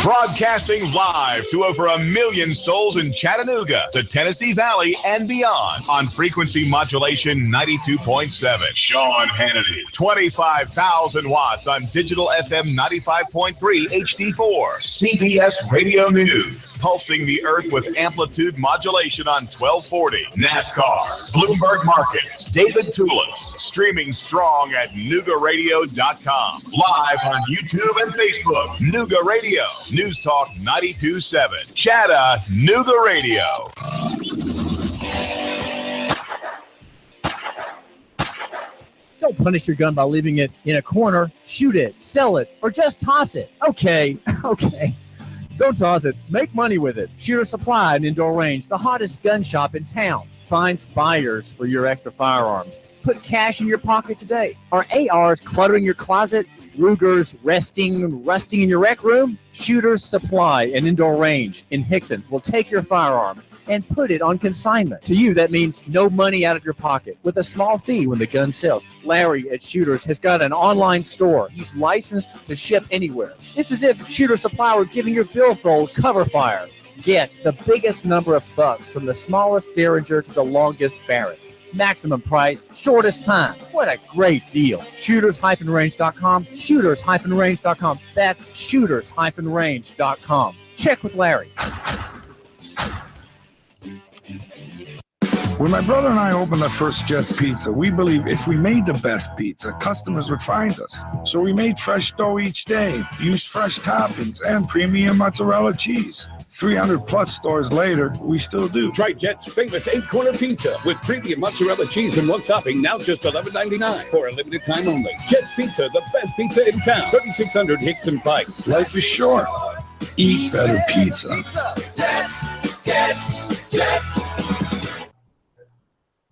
Broadcasting live to over 1 million souls in Chattanooga, the Tennessee Valley, and beyond on frequency modulation 92.7. Sean Hannity. 25,000 watts on digital FM 95.3 HD4. CBS Radio News. Pulsing the earth with amplitude modulation on 1240. NASCAR. Bloomberg Markets. David Tulis. Streaming strong at NoogaRadio.com. Live on YouTube and Facebook. Nooga Radio. News Talk 92.7. Chattanooga Radio. Don't punish your gun by leaving it in a corner. Shoot it, sell it, or just toss it. Okay. Don't toss it. Make money with it. Shooter Supply and Indoor Range, the hottest gun shop in town, finds buyers for your extra firearms. Put cash in your pocket today. Are ARs cluttering your closet? Rugers rusting in your rec room? Shooter's Supply and Indoor Range in Hickson will take your firearm and put it on consignment. To you, that means no money out of your pocket with a small fee when the gun sells. Larry at Shooters has got an online store. He's licensed to ship anywhere. It's as if Shooter Supply were giving your billfold cover fire. Get the biggest number of bucks from the smallest Derringer to the longest Barrett. Maximum price, shortest time. What a great deal. Shooters-range.com. Shooters-range.com. That's shooters-range.com. Check with Larry. When my brother and I opened our first Jets Pizza, we believed if we made the best pizza, customers would find us. So we made fresh dough each day, used fresh toppings, and premium mozzarella cheese. 300-plus stores later, we still do. Try Jet's famous 8-corner pizza with premium mozzarella cheese and one topping, now just $11.99 for a limited time only. Jet's Pizza, the best pizza in town. 3600 Hickson Pike. Life is short. Eat better pizza. Let's get Jets.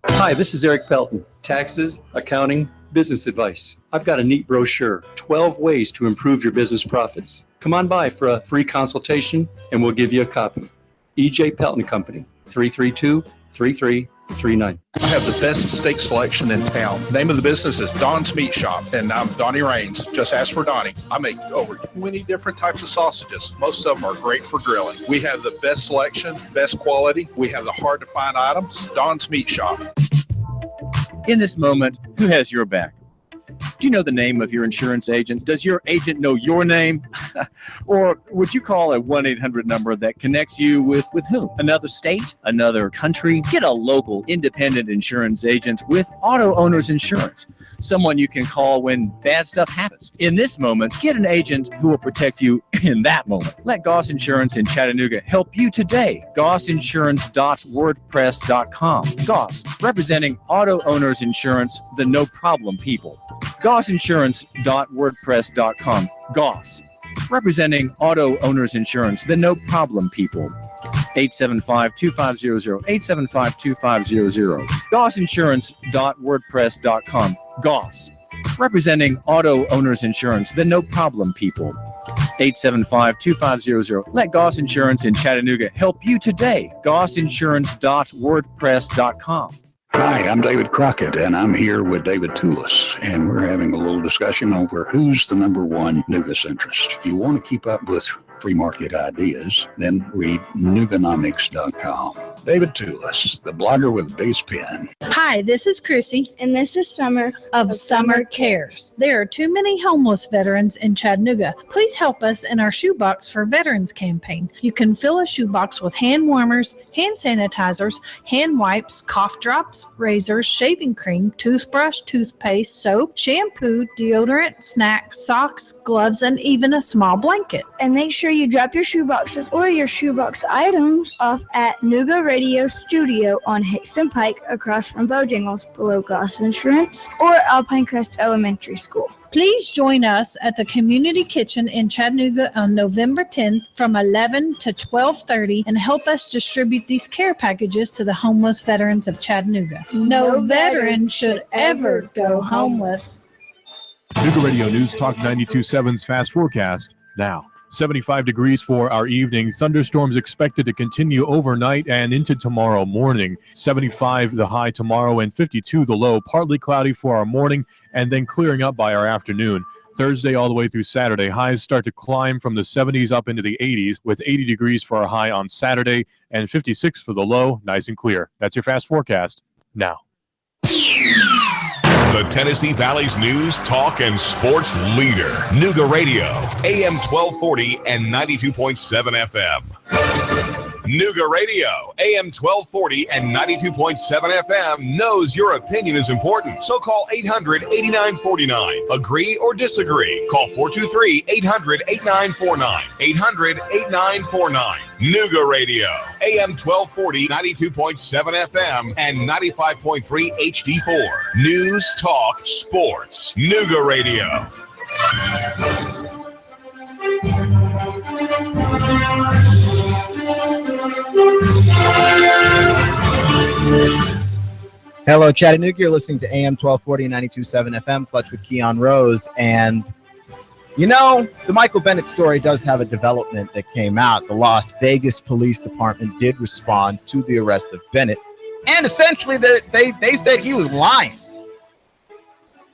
Hi, this is Eric Pelton. Taxes, accounting, business advice. I've got a neat brochure, 12 ways to improve your business profits. Come on by for a free consultation and we'll give you a copy. EJ Pelton Company, 332-3339. I have the best steak selection in town. Name of the business is Don's Meat Shop, and I'm Donnie Raines. Just ask for Donnie. I make over 20 different types of sausages. Most of them are great for grilling. We have the best selection, best quality. We have the hard-to-find items. Don's Meat Shop. In this moment, who has your back? Do you know the name of your insurance agent? Does your agent know your name? Or would you call a 1-800 number that connects you with whom? Another state? Another country? Get a local independent insurance agent with Auto Owners Insurance. Someone you can call when bad stuff happens. In this moment, get an agent who will protect you in that moment. Let Goss Insurance in Chattanooga help you today. GossInsurance.wordpress.com. Goss, representing Auto Owners Insurance, the no problem people. GossInsurance.wordpress.com. Goss, representing Auto Owners Insurance, the no problem people. 875-2500, 875-2500. GossInsurance.wordpress.com. Goss, representing Auto Owners Insurance, the no problem people. 875-2500. Let Goss Insurance in Chattanooga help you today. GossInsurance.wordpress.com. Hi, I'm David Crockett, and I'm here with David Tulis, and we're having a little discussion over who's the number one Nooga centrist. If you want to keep up with free market ideas, then read Nooganomics.com. David Tulis, the blogger with the biggest pen. Hi, this is Chrissy. And this is Summer of Summer Cares. There are too many homeless veterans in Chattanooga. Please help us in our Shoebox for Veterans campaign. You can fill a shoebox with hand warmers, hand sanitizers, hand wipes, cough drops, razors, shaving cream, toothbrush, toothpaste, soap, shampoo, deodorant, snacks, socks, gloves, and even a small blanket. And make sure you drop your shoeboxes or your shoebox items off at Nooga Radio Studio on Hickson Pike across from Bojangles below Goss Insurance or Alpine Crest Elementary School. Please join us at the Community Kitchen in Chattanooga on November 10th from 11 to 12:30 and help us distribute these care packages to the homeless veterans of Chattanooga. No veteran should ever go homeless. Nooga Radio News Talk 92.7's Fast Forecast now. 75 degrees for our evening. Thunderstorms expected to continue overnight and into tomorrow morning. 75 the high tomorrow and 52 the low. Partly cloudy for our morning and then clearing up by our afternoon. Thursday all the way through Saturday, highs start to climb from the 70s up into the 80s with 80 degrees for our high on Saturday and 56 for the low. Nice and clear. That's your Fast Forecast now. The Tennessee Valley's news, talk, and sports leader. Nooga Radio, AM 1240 and 92.7 FM. Nooga Radio, AM 1240 and 92.7 FM knows your opinion is important. So call 800-8949. Agree or disagree. Call 423-800-8949. 800-8949. Nooga Radio, AM 1240, 92.7 FM, and 95.3 HD4. News, talk, sports. Nooga Radio. Hello, Chattanooga. You're listening to AM 1240 and 92.7 FM, Clutch with Keon Rose. And, you know, the Michael Bennett story does have a development that came out. The Las Vegas Police Department did respond to the arrest of Bennett. And essentially, they said he was lying.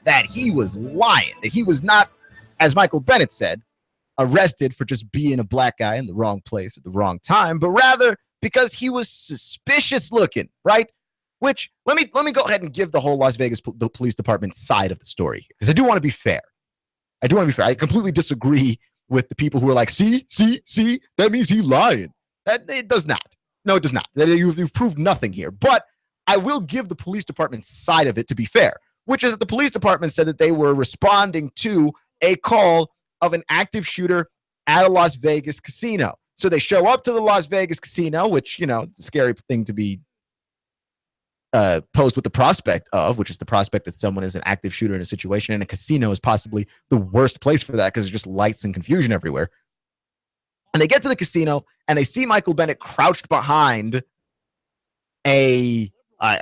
That he was lying. That he was not, as Michael Bennett said, arrested for just being a black guy in the wrong place at the wrong time, but rather because he was suspicious looking, right? Which, let me go ahead and give the whole Las Vegas Police Department side of the story here, because I do want to be fair. I completely disagree with the people who are like, see, that means he's lying. It does not. No, it does not. You've proved nothing here. But I will give the police department's side of it to be fair, which is that the police department said that they were responding to a call of an active shooter at a Las Vegas casino. So they show up to the Las Vegas casino, which, you know, it's a scary thing to be posed with the prospect of, which is the prospect that someone is an active shooter in a situation, and a casino is possibly the worst place for that because there's just lights and confusion everywhere. And they get to the casino and they see Michael Bennett crouched behind I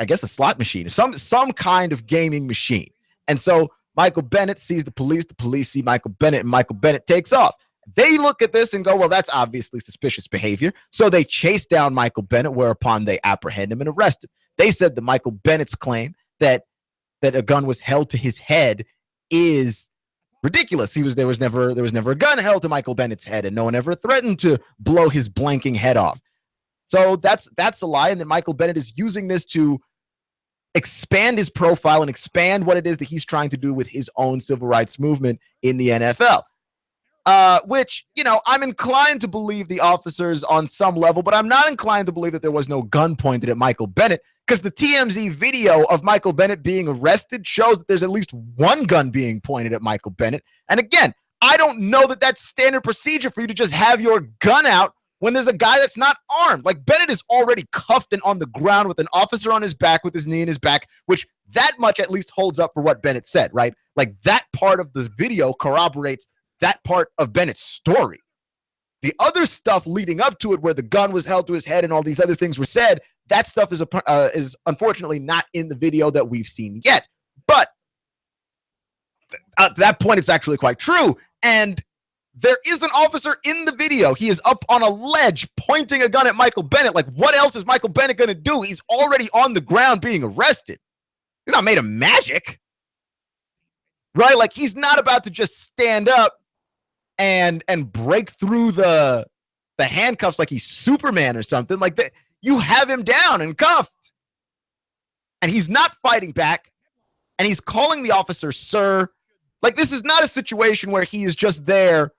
guess a slot machine, some kind of gaming machine. And so Michael Bennett sees the police see Michael Bennett, and Michael Bennett takes off. They look at this and go, well, that's obviously suspicious behavior. So they chase down Michael Bennett, whereupon they apprehend him and arrest him. They said that Michael Bennett's claim that a gun was held to his head is ridiculous. There was never a gun held to Michael Bennett's head, and no one ever threatened to blow his blanking head off. So that's a lie, and that Michael Bennett is using this to expand his profile and expand what it is that he's trying to do with his own civil rights movement in the NFL. Which, I'm inclined to believe the officers on some level, but I'm not inclined to believe that there was no gun pointed at Michael Bennett, because the TMZ video of Michael Bennett being arrested shows that there's at least one gun being pointed at Michael Bennett. And again, I don't know that that's standard procedure for you to just have your gun out when there's a guy that's not armed. Like, Bennett is already cuffed and on the ground with an officer on his back with his knee in his back, which that much at least holds up for what Bennett said, right? Like, that part of this video corroborates that part of Bennett's story. The other stuff leading up to it, where the gun was held to his head and all these other things were said, that stuff is unfortunately not in the video that we've seen yet. But at that point, it's actually quite true. And there is an officer in the video. He is up on a ledge pointing a gun at Michael Bennett. Like, what else is Michael Bennett going to do? He's already on the ground being arrested. He's not made of magic, right? Like, he's not about to just stand up and break through the handcuffs like he's Superman or something. Like, that, you have him down and cuffed, and he's not fighting back, and he's calling the officer sir. Like, this is not a situation where he is just there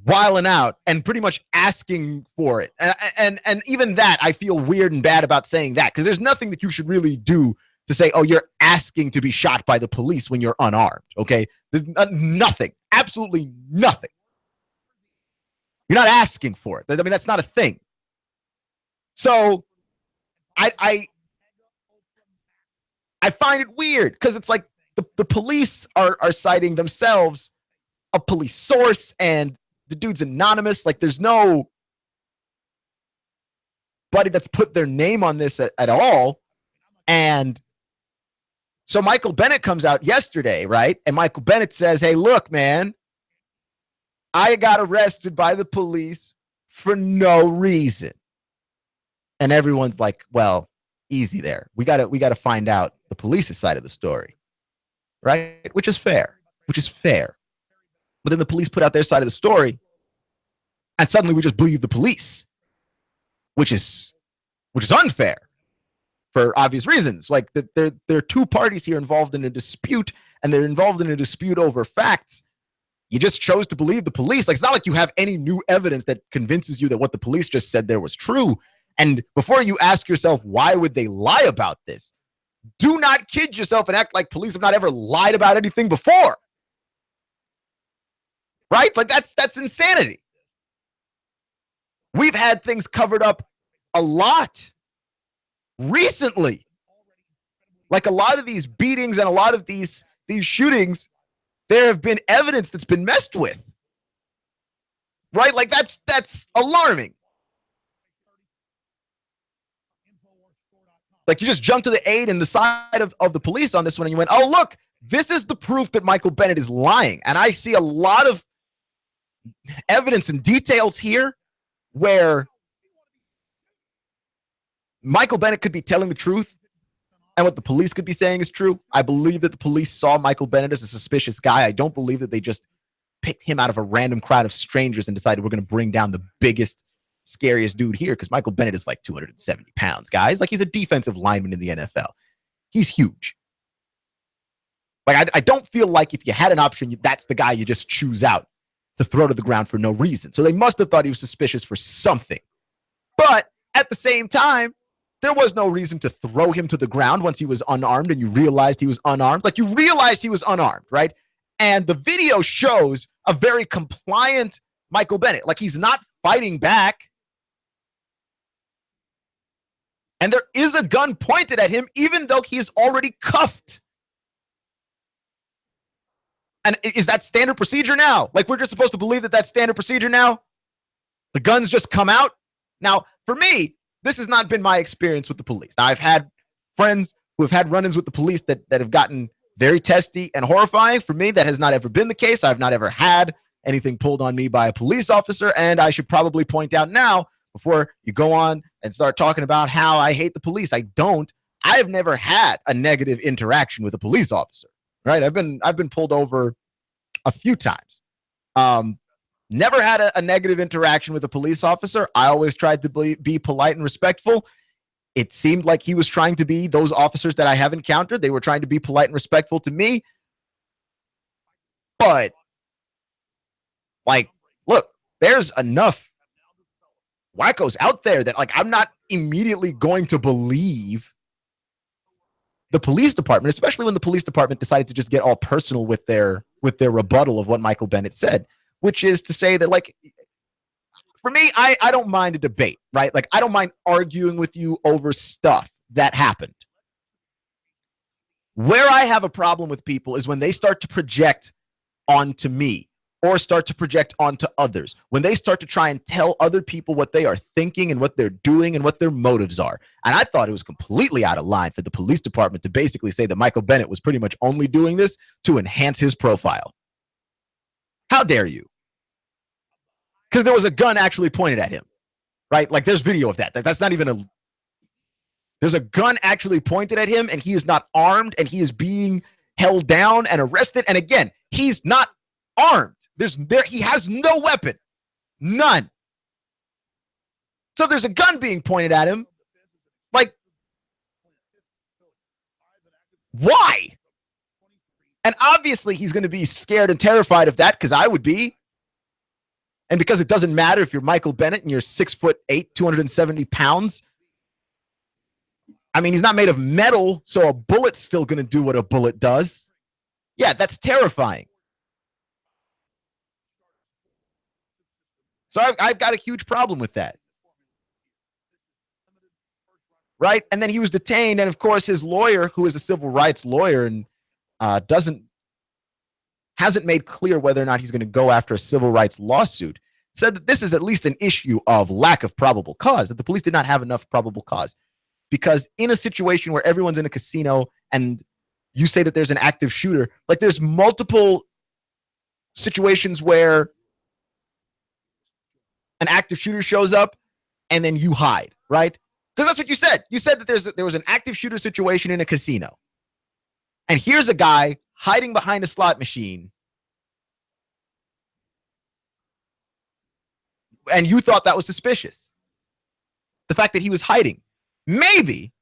wiling out and pretty much asking for it. And even that, I feel weird and bad about saying that, because there's nothing that you should really do to say, oh, you're asking to be shot by the police when you're unarmed, okay? There's nothing, absolutely nothing. You're not asking for it. I mean, that's not a thing. So I find it weird, because it's like the police are citing themselves, a police source, and the dude's anonymous. Like, there's nobody that's put their name on this at all. And so Michael Bennett comes out yesterday, right? And Michael Bennett says, hey, look, man, I got arrested by the police for no reason. And everyone's like, well, easy there. We got to find out the police's side of the story, right? Which is fair. But then the police put out their side of the story, and suddenly we just believe the police, which is unfair for obvious reasons. Like, there are two parties here involved in a dispute, and they're involved in a dispute over facts. You just chose to believe the police. Like, it's not like you have any new evidence that convinces you that what the police just said there was true. And before you ask yourself, why would they lie about this? Do not kid yourself and act like police have not ever lied about anything before. Right? Like, that's insanity. We've had things covered up a lot recently. Like, a lot of these beatings and a lot of these shootings, there have been evidence that's been messed with. Right? Like, that's alarming. Like, you just jumped to the aid and the side of the police on this one, and you went, oh, look, this is the proof that Michael Bennett is lying. And I see a lot of evidence and details here where Michael Bennett could be telling the truth and what the police could be saying is true. I believe that the police saw Michael Bennett as a suspicious guy. I don't believe that they just picked him out of a random crowd of strangers and decided we're going to bring down the biggest, scariest dude here, because Michael Bennett is like 270 pounds, guys. Like, he's a defensive lineman in the NFL. He's huge. Like, I don't feel like if you had an option, that's the guy you just choose out to throw to the ground for no reason. So they must have thought he was suspicious for something. But at the same time, there was no reason to throw him to the ground once he was unarmed and you realized he was unarmed. Like, you realized he was unarmed, right? And the video shows a very compliant Michael Bennett. Like, he's not fighting back. And there is a gun pointed at him, even though he is already cuffed. And is that standard procedure now? Like, we're just supposed to believe that that's standard procedure now? The guns just come out? Now, for me, this has not been my experience with the police. Now, I've had friends who have had run-ins with the police that have gotten very testy and horrifying. For me, that has not ever been the case. I've not ever had anything pulled on me by a police officer. And I should probably point out now, before you go on and start talking about how I hate the police, I don't. I have never had a negative interaction with a police officer, right? I've been pulled over a few times. Never had a negative interaction with a police officer. I always tried to be polite and respectful. It seemed like he was trying to be those officers that I have encountered. They were trying to be polite and respectful to me. But, like, look, there's enough wackos out there that, like, I'm not immediately going to believe the police department, especially when the police department decided to just get all personal with their rebuttal of what Michael Bennett said, which is to say that, like, for me, I don't mind a debate, right? Like, I don't mind arguing with you over stuff that happened. Where I have a problem with people is when they start to project onto me or start to project onto others, when they start to try and tell other people what they are thinking and what they're doing and what their motives are. And I thought it was completely out of line for the police department to basically say that Michael Bennett was pretty much only doing this to enhance his profile. How dare you? Because there was a gun actually pointed at him, right? Like, there's video of that. That's not even a... There's a gun actually pointed at him, and he is not armed, and he is being held down and arrested. And again, he's not armed. He has no weapon. None. So there's a gun being pointed at him. Like, why? And obviously he's going to be scared and terrified of that, because I would be. And because it doesn't matter if you're Michael Bennett and you're 6'8", 270 pounds. I mean, he's not made of metal, so a bullet's still going to do what a bullet does. Yeah, that's terrifying. So I've got a huge problem with that. Right? And then he was detained, and of course his lawyer, who is a civil rights lawyer and hasn't made clear whether or not he's going to go after a civil rights lawsuit, said that this is at least an issue of lack of probable cause, that the police did not have enough probable cause. Because in a situation where everyone's in a casino and you say that there's an active shooter, like, there's multiple situations where an active shooter shows up and then you hide, right? Because that's what you said. You said that there was an active shooter situation in a casino. And here's a guy hiding behind a slot machine. And you thought that was suspicious. The fact that he was hiding. Maybe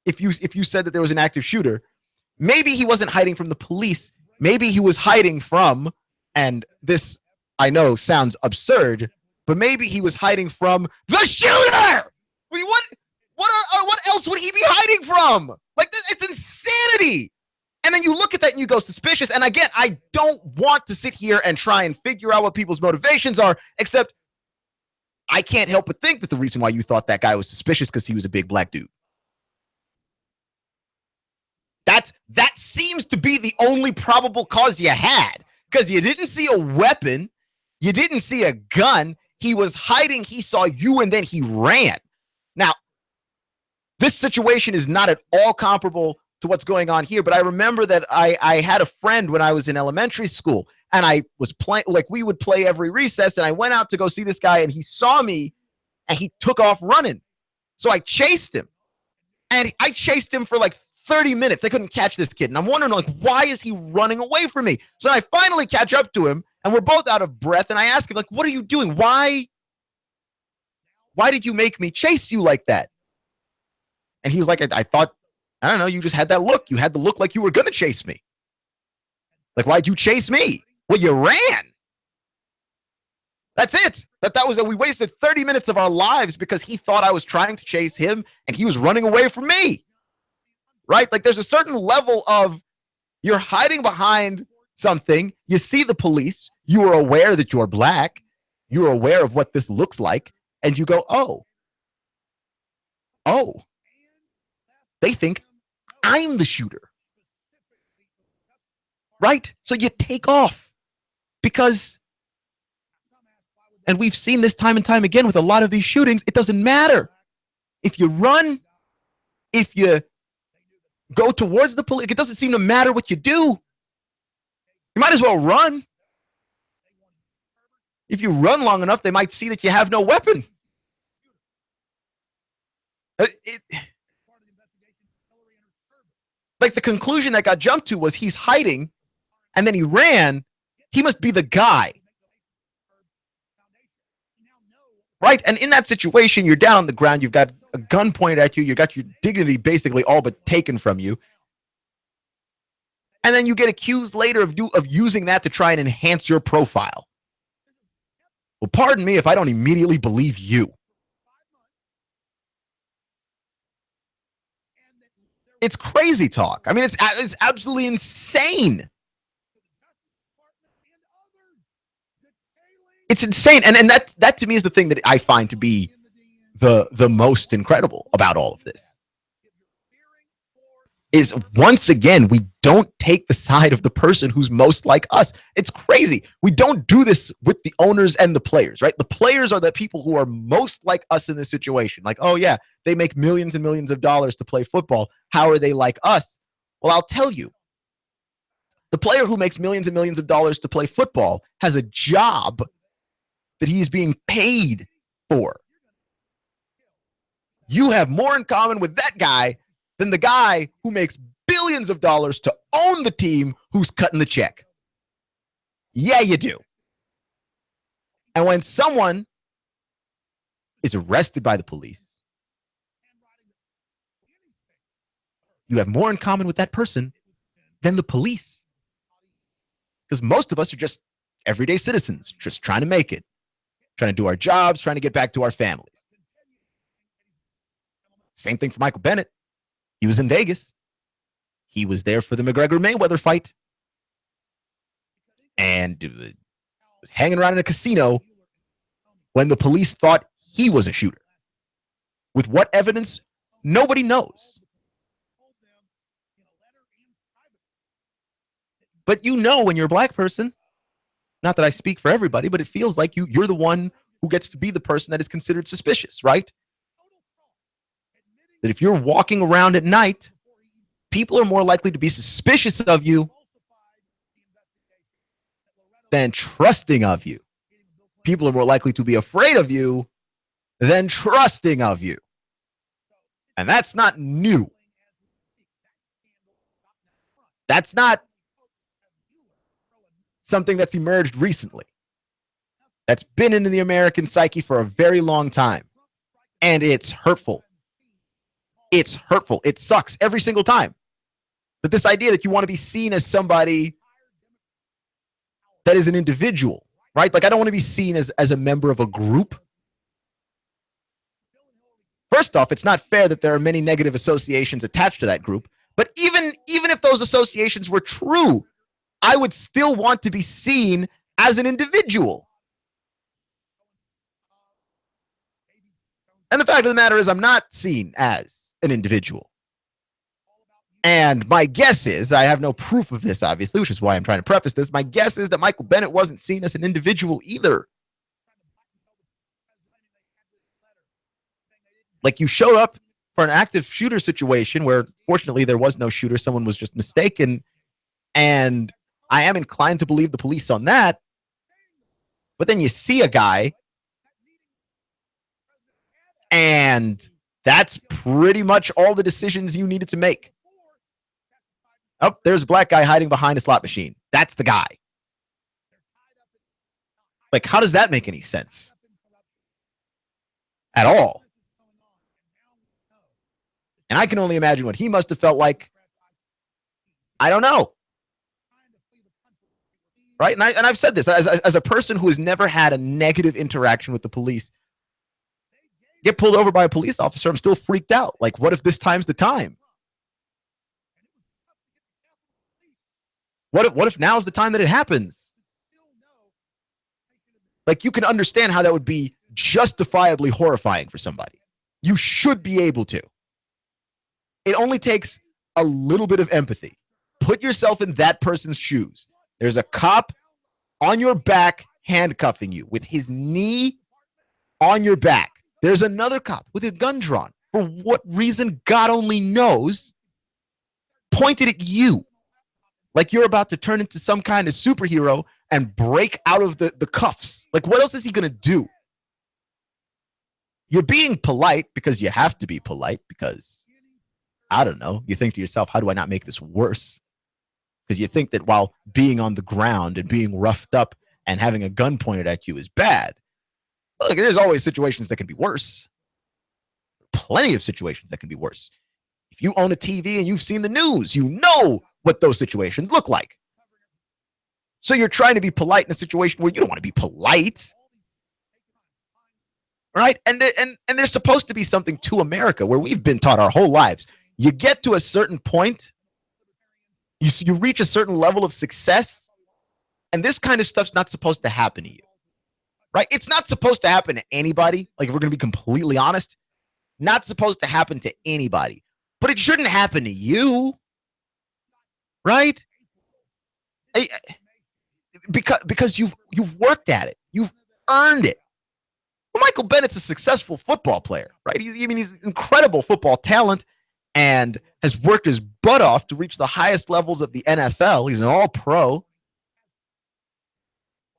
if you said that there was an active shooter, maybe he wasn't hiding from the police. Maybe he was hiding from, and this I know sounds absurd, but maybe he was hiding from the shooter. Wait, what else would he be hiding from? Like, it's insanity. And then you look at that and you go suspicious. And again, I don't want to sit here and try and figure out what people's motivations are, except I can't help but think that the reason why you thought that guy was suspicious because he was a big black dude. That seems to be the only probable cause you had, because you didn't see a weapon. You didn't see a gun. He was hiding. He saw you and then he ran. Now, this situation is not at all comparable to what's going on here, but I remember that I had a friend when I was in elementary school, and I was playing, like, we would play every recess, and I went out to go see this guy, and he saw me, and he took off running. So I chased him, and I chased him for like 30 minutes. I couldn't catch this kid, and I'm wondering, like, why is he running away from me? So I finally catch up to him, and we're both out of breath, and I ask him, like, what are you doing? Why did you make me chase you like that? And he was like, I thought, I don't know, you just had that look. You had the look like you were going to chase me. Like, why'd you chase me? Well, you ran. That's it. We wasted 30 minutes of our lives because he thought I was trying to chase him and he was running away from me. Right? Like, there's a certain level of, you're hiding behind something. You see the police. You are aware that you're black. You're aware of what this looks like. And you go, oh, they think I'm the shooter. Right? So you take off because, and we've seen this time and time again with a lot of these shootings, it doesn't matter. If you run, if you go towards the police, it doesn't seem to matter what you do. You might as well run. If you run long enough, they might see that you have no weapon. Like, the conclusion that got jumped to was he's hiding and then he ran. He must be the guy. Right? And in that situation, you're down on the ground. You've got a gun pointed at you. You got your dignity basically all but taken from you. And then you get accused later of using that to try and enhance your profile. Well, pardon me if I don't immediately believe you. It's crazy talk. I mean, it's absolutely insane. It's insane. And that to me is the thing that I find to be the most incredible about all of this. Is once again, we don't take the side of the person who's most like us. It's crazy. We don't do this with the owners and the players, right? The players are the people who are most like us in this situation. Like, oh yeah, they make millions and millions of dollars to play football. How are they like us? Well, I'll tell you. The player who makes millions and millions of dollars to play football has a job that he's being paid for. You have more in common with that guy than the guy who makes billions of dollars to own the team who's cutting the check. Yeah, you do. And when someone is arrested by the police, you have more in common with that person than the police. Because most of us are just everyday citizens, just trying to make it, trying to do our jobs, trying to get back to our families. Same thing for Michael Bennett. He was in Vegas. He was there for the McGregor-Mayweather fight. And was hanging around in a casino when the police thought he was a shooter. With what evidence? Nobody knows. But you know when you're a black person, not that I speak for everybody, but it feels like you're the one who gets to be the person that is considered suspicious, right? That if you're walking around at night, people are more likely to be suspicious of you than trusting of you. People are more likely to be afraid of you than trusting of you. And that's not new. That's not something that's emerged recently. That's been in the American psyche for a very long time. And it's hurtful. It's hurtful. It sucks every single time. But this idea that you want to be seen as somebody that is an individual, right? Like I don't want to be seen as a member of a group. First off, it's not fair that there are many negative associations attached to that group. But even if those associations were true, I would still want to be seen as an individual. And the fact of the matter is I'm not seen as an individual. And my guess is, I have no proof of this, obviously, which is why I'm trying to preface this. My guess is that Michael Bennett wasn't seen as an individual either. Like you showed up for an active shooter situation where, fortunately, there was no shooter. Someone was just mistaken. And I am inclined to believe the police on that. But then you see a guy and that's pretty much all the decisions you needed to make. Oh, there's a black guy hiding behind a slot machine. That's the guy. Like, how does that make any sense? At all. And I can only imagine what he must have felt like. I don't know. Right? And I've said this as a person who has never had a negative interaction with the police. Get pulled over by a police officer, I'm still freaked out. Like, what if this time's the time? What if now's the time that it happens? Like, you can understand how that would be justifiably horrifying for somebody. You should be able to. It only takes a little bit of empathy. Put yourself in that person's shoes. There's a cop on your back handcuffing you with his knee on your back. There's another cop with a gun drawn, for what reason God only knows, pointed at you like you're about to turn into some kind of superhero and break out of the cuffs. Like, what else is he going to do? You're being polite because you have to be polite because, I don't know, you think to yourself, how do I not make this worse? Because you think that while being on the ground and being roughed up and having a gun pointed at you is bad. Look, there's always situations that can be worse. plenty of situations that can be worse. If you own a TV and you've seen the news, you know what those situations look like. So you're trying to be polite in a situation where you don't want to be polite. Right? And there's supposed to be something to America where we've been taught our whole lives. You get to a certain point, you reach a certain level of success, and this kind of stuff's not supposed to happen to you. Right? It's not supposed to happen to anybody. Like, if we're going to be completely honest, not supposed to happen to anybody. But it shouldn't happen to you. Right? Because you've worked at it. You've earned it. Well, Michael Bennett's a successful football player, right? He's an incredible football talent and has worked his butt off to reach the highest levels of the NFL. He's an all-pro.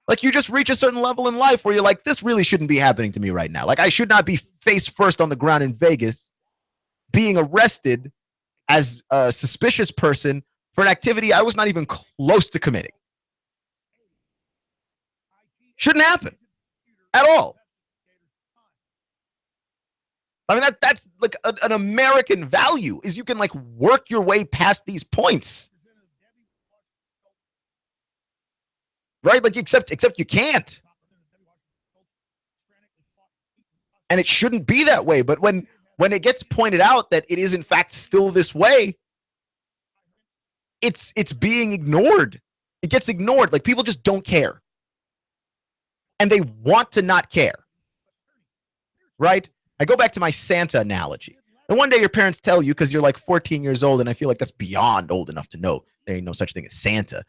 Like, you just reach a certain level in life where you're like, this really shouldn't be happening to me right now. Like, I should not be face first on the ground in Vegas being arrested as a suspicious person for an activity I was not even close to committing. Shouldn't happen at all. I mean, that's like an American value, is you can like work your way past these points. Right? Like, except you can't. And it shouldn't be that way. But when it gets pointed out that it is in fact still this way, it's being ignored. It gets ignored. Like, people just don't care. And they want to not care. Right? I go back to my Santa analogy. And one day your parents tell you, because you're like 14 years old, and I feel like that's beyond old enough to know there ain't no such thing as Santa.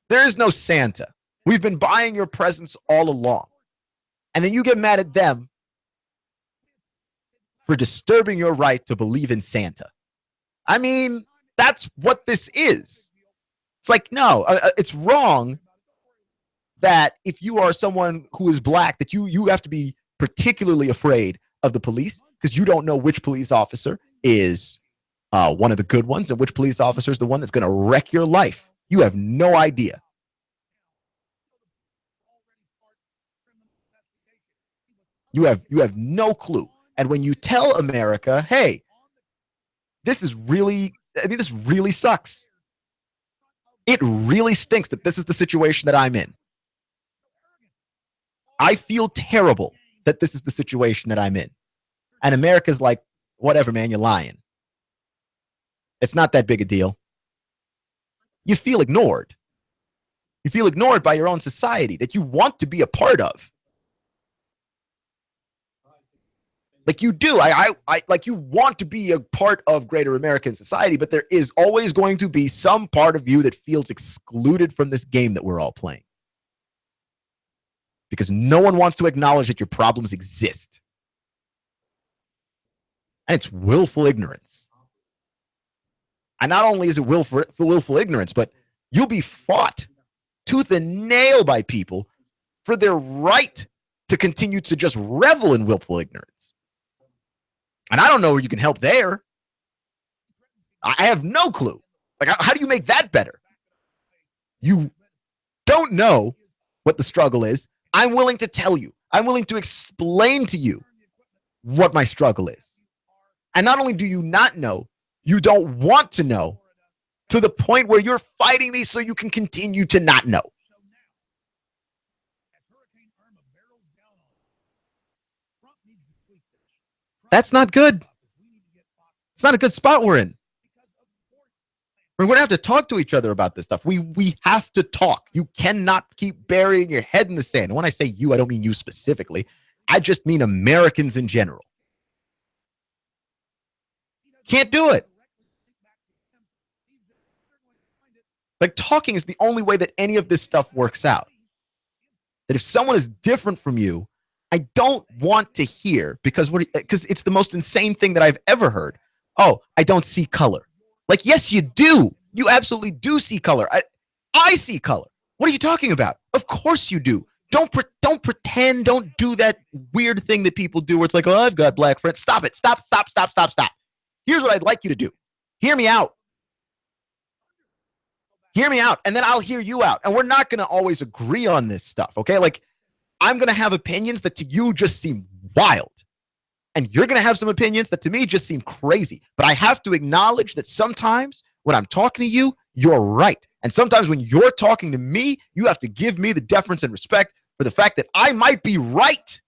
There is no Santa. We've been buying your presents all along. And then you get mad at them for disturbing your right to believe in Santa. I mean, that's what this is. It's like, no, it's wrong that if you are someone who is black, that you have to be particularly afraid of the police because you don't know which police officer is one of the good ones and which police officer is the one that's going to wreck your life. You have no idea. You have no clue. And when you tell America, hey, this really sucks. It really stinks that this is the situation that I'm in. I feel terrible that this is the situation that I'm in. And America's like, whatever, man, you're lying. It's not that big a deal. You feel ignored. You feel ignored by your own society that you want to be a part of. Like, you do. I like, you want to be a part of greater American society, but there is always going to be some part of you that feels excluded from this game that we're all playing. Because no one wants to acknowledge that your problems exist. And it's willful ignorance. And not only is it willful ignorance, but you'll be fought tooth and nail by people for their right to continue to just revel in willful ignorance. And I don't know where you can help there. I have no clue. Like, how do you make that better? You don't know what the struggle is. I'm willing to tell you. I'm willing to explain to you what my struggle is. And not only do you not know, you don't want to know, to the point where you're fighting me so you can continue to not know. That's not good. It's not a good spot we're in. We're going to have to talk to each other about this stuff. We have to talk. You cannot keep burying your head in the sand. And when I say you, I don't mean you specifically. I just mean Americans in general. Can't do it. Like, talking is the only way that any of this stuff works out. That if someone is different from you, I don't want to hear, because it's the most insane thing that I've ever heard. Oh, I don't see color. Like, yes, you do. You absolutely do see color. I see color. What are you talking about? Of course you do. Don't pretend. Don't do that weird thing that people do where it's like, oh, I've got black friends. Stop it. Stop. Here's what I'd like you to do. Hear me out. Hear me out, and then I'll hear you out. And we're not going to always agree on this stuff, okay? Like, I'm going to have opinions that to you just seem wild. And you're going to have some opinions that to me just seem crazy. But I have to acknowledge that sometimes when I'm talking to you, you're right. And sometimes when you're talking to me, you have to give me the deference and respect for the fact that I might be right.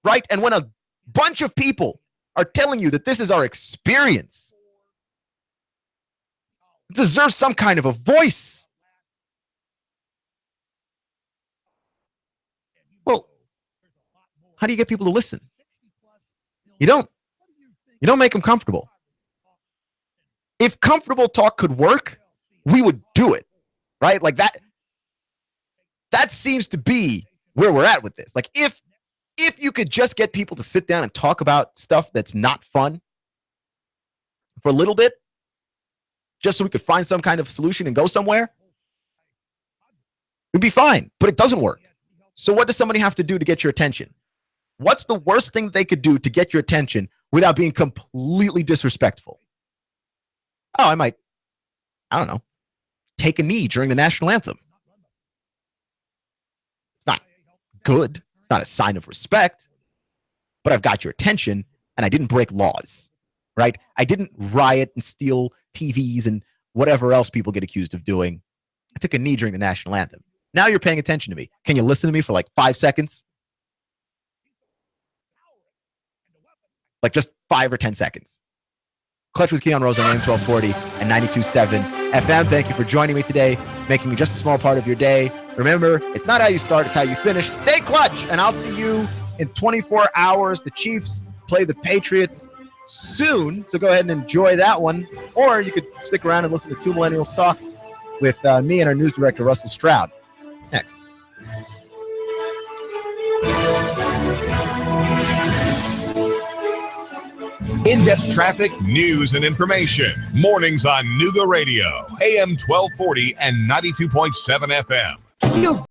Right? And when a bunch of people are telling you that this is our experience, it deserves some kind of a voice. Well, how do you get people to listen? You don't make them comfortable. If comfortable talk could work, we would do it, right? Like that seems to be where we're at with this. Like if you could just get people to sit down and talk about stuff that's not fun for a little bit, just so we could find some kind of solution and go somewhere, it'd be fine, but it doesn't work. So what does somebody have to do to get your attention? What's the worst thing they could do to get your attention without being completely disrespectful? Oh, I don't know, take a knee during the national anthem. It's not good. It's not a sign of respect, but I've got your attention and I didn't break laws, right? I didn't riot and steal TVs and whatever else people get accused of doing. I took a knee during the national anthem. Now you're paying attention to me. Can you listen to me for like 5 seconds? Like just 5 or 10 seconds. Clutch with Keon Rose on AM 1240 and 92.7 FM. Thank you for joining me today, making me just a small part of your day. Remember, it's not how you start, it's how you finish. Stay clutch, and I'll see you in 24 hours. The Chiefs play the Patriots soon, so go ahead and enjoy that one. Or you could stick around and listen to Two Millennials Talk with me and our news director, Russell Stroud. Next. In-depth traffic, news, and information. Mornings on Nooga Radio, AM 1240 and 92.7 FM.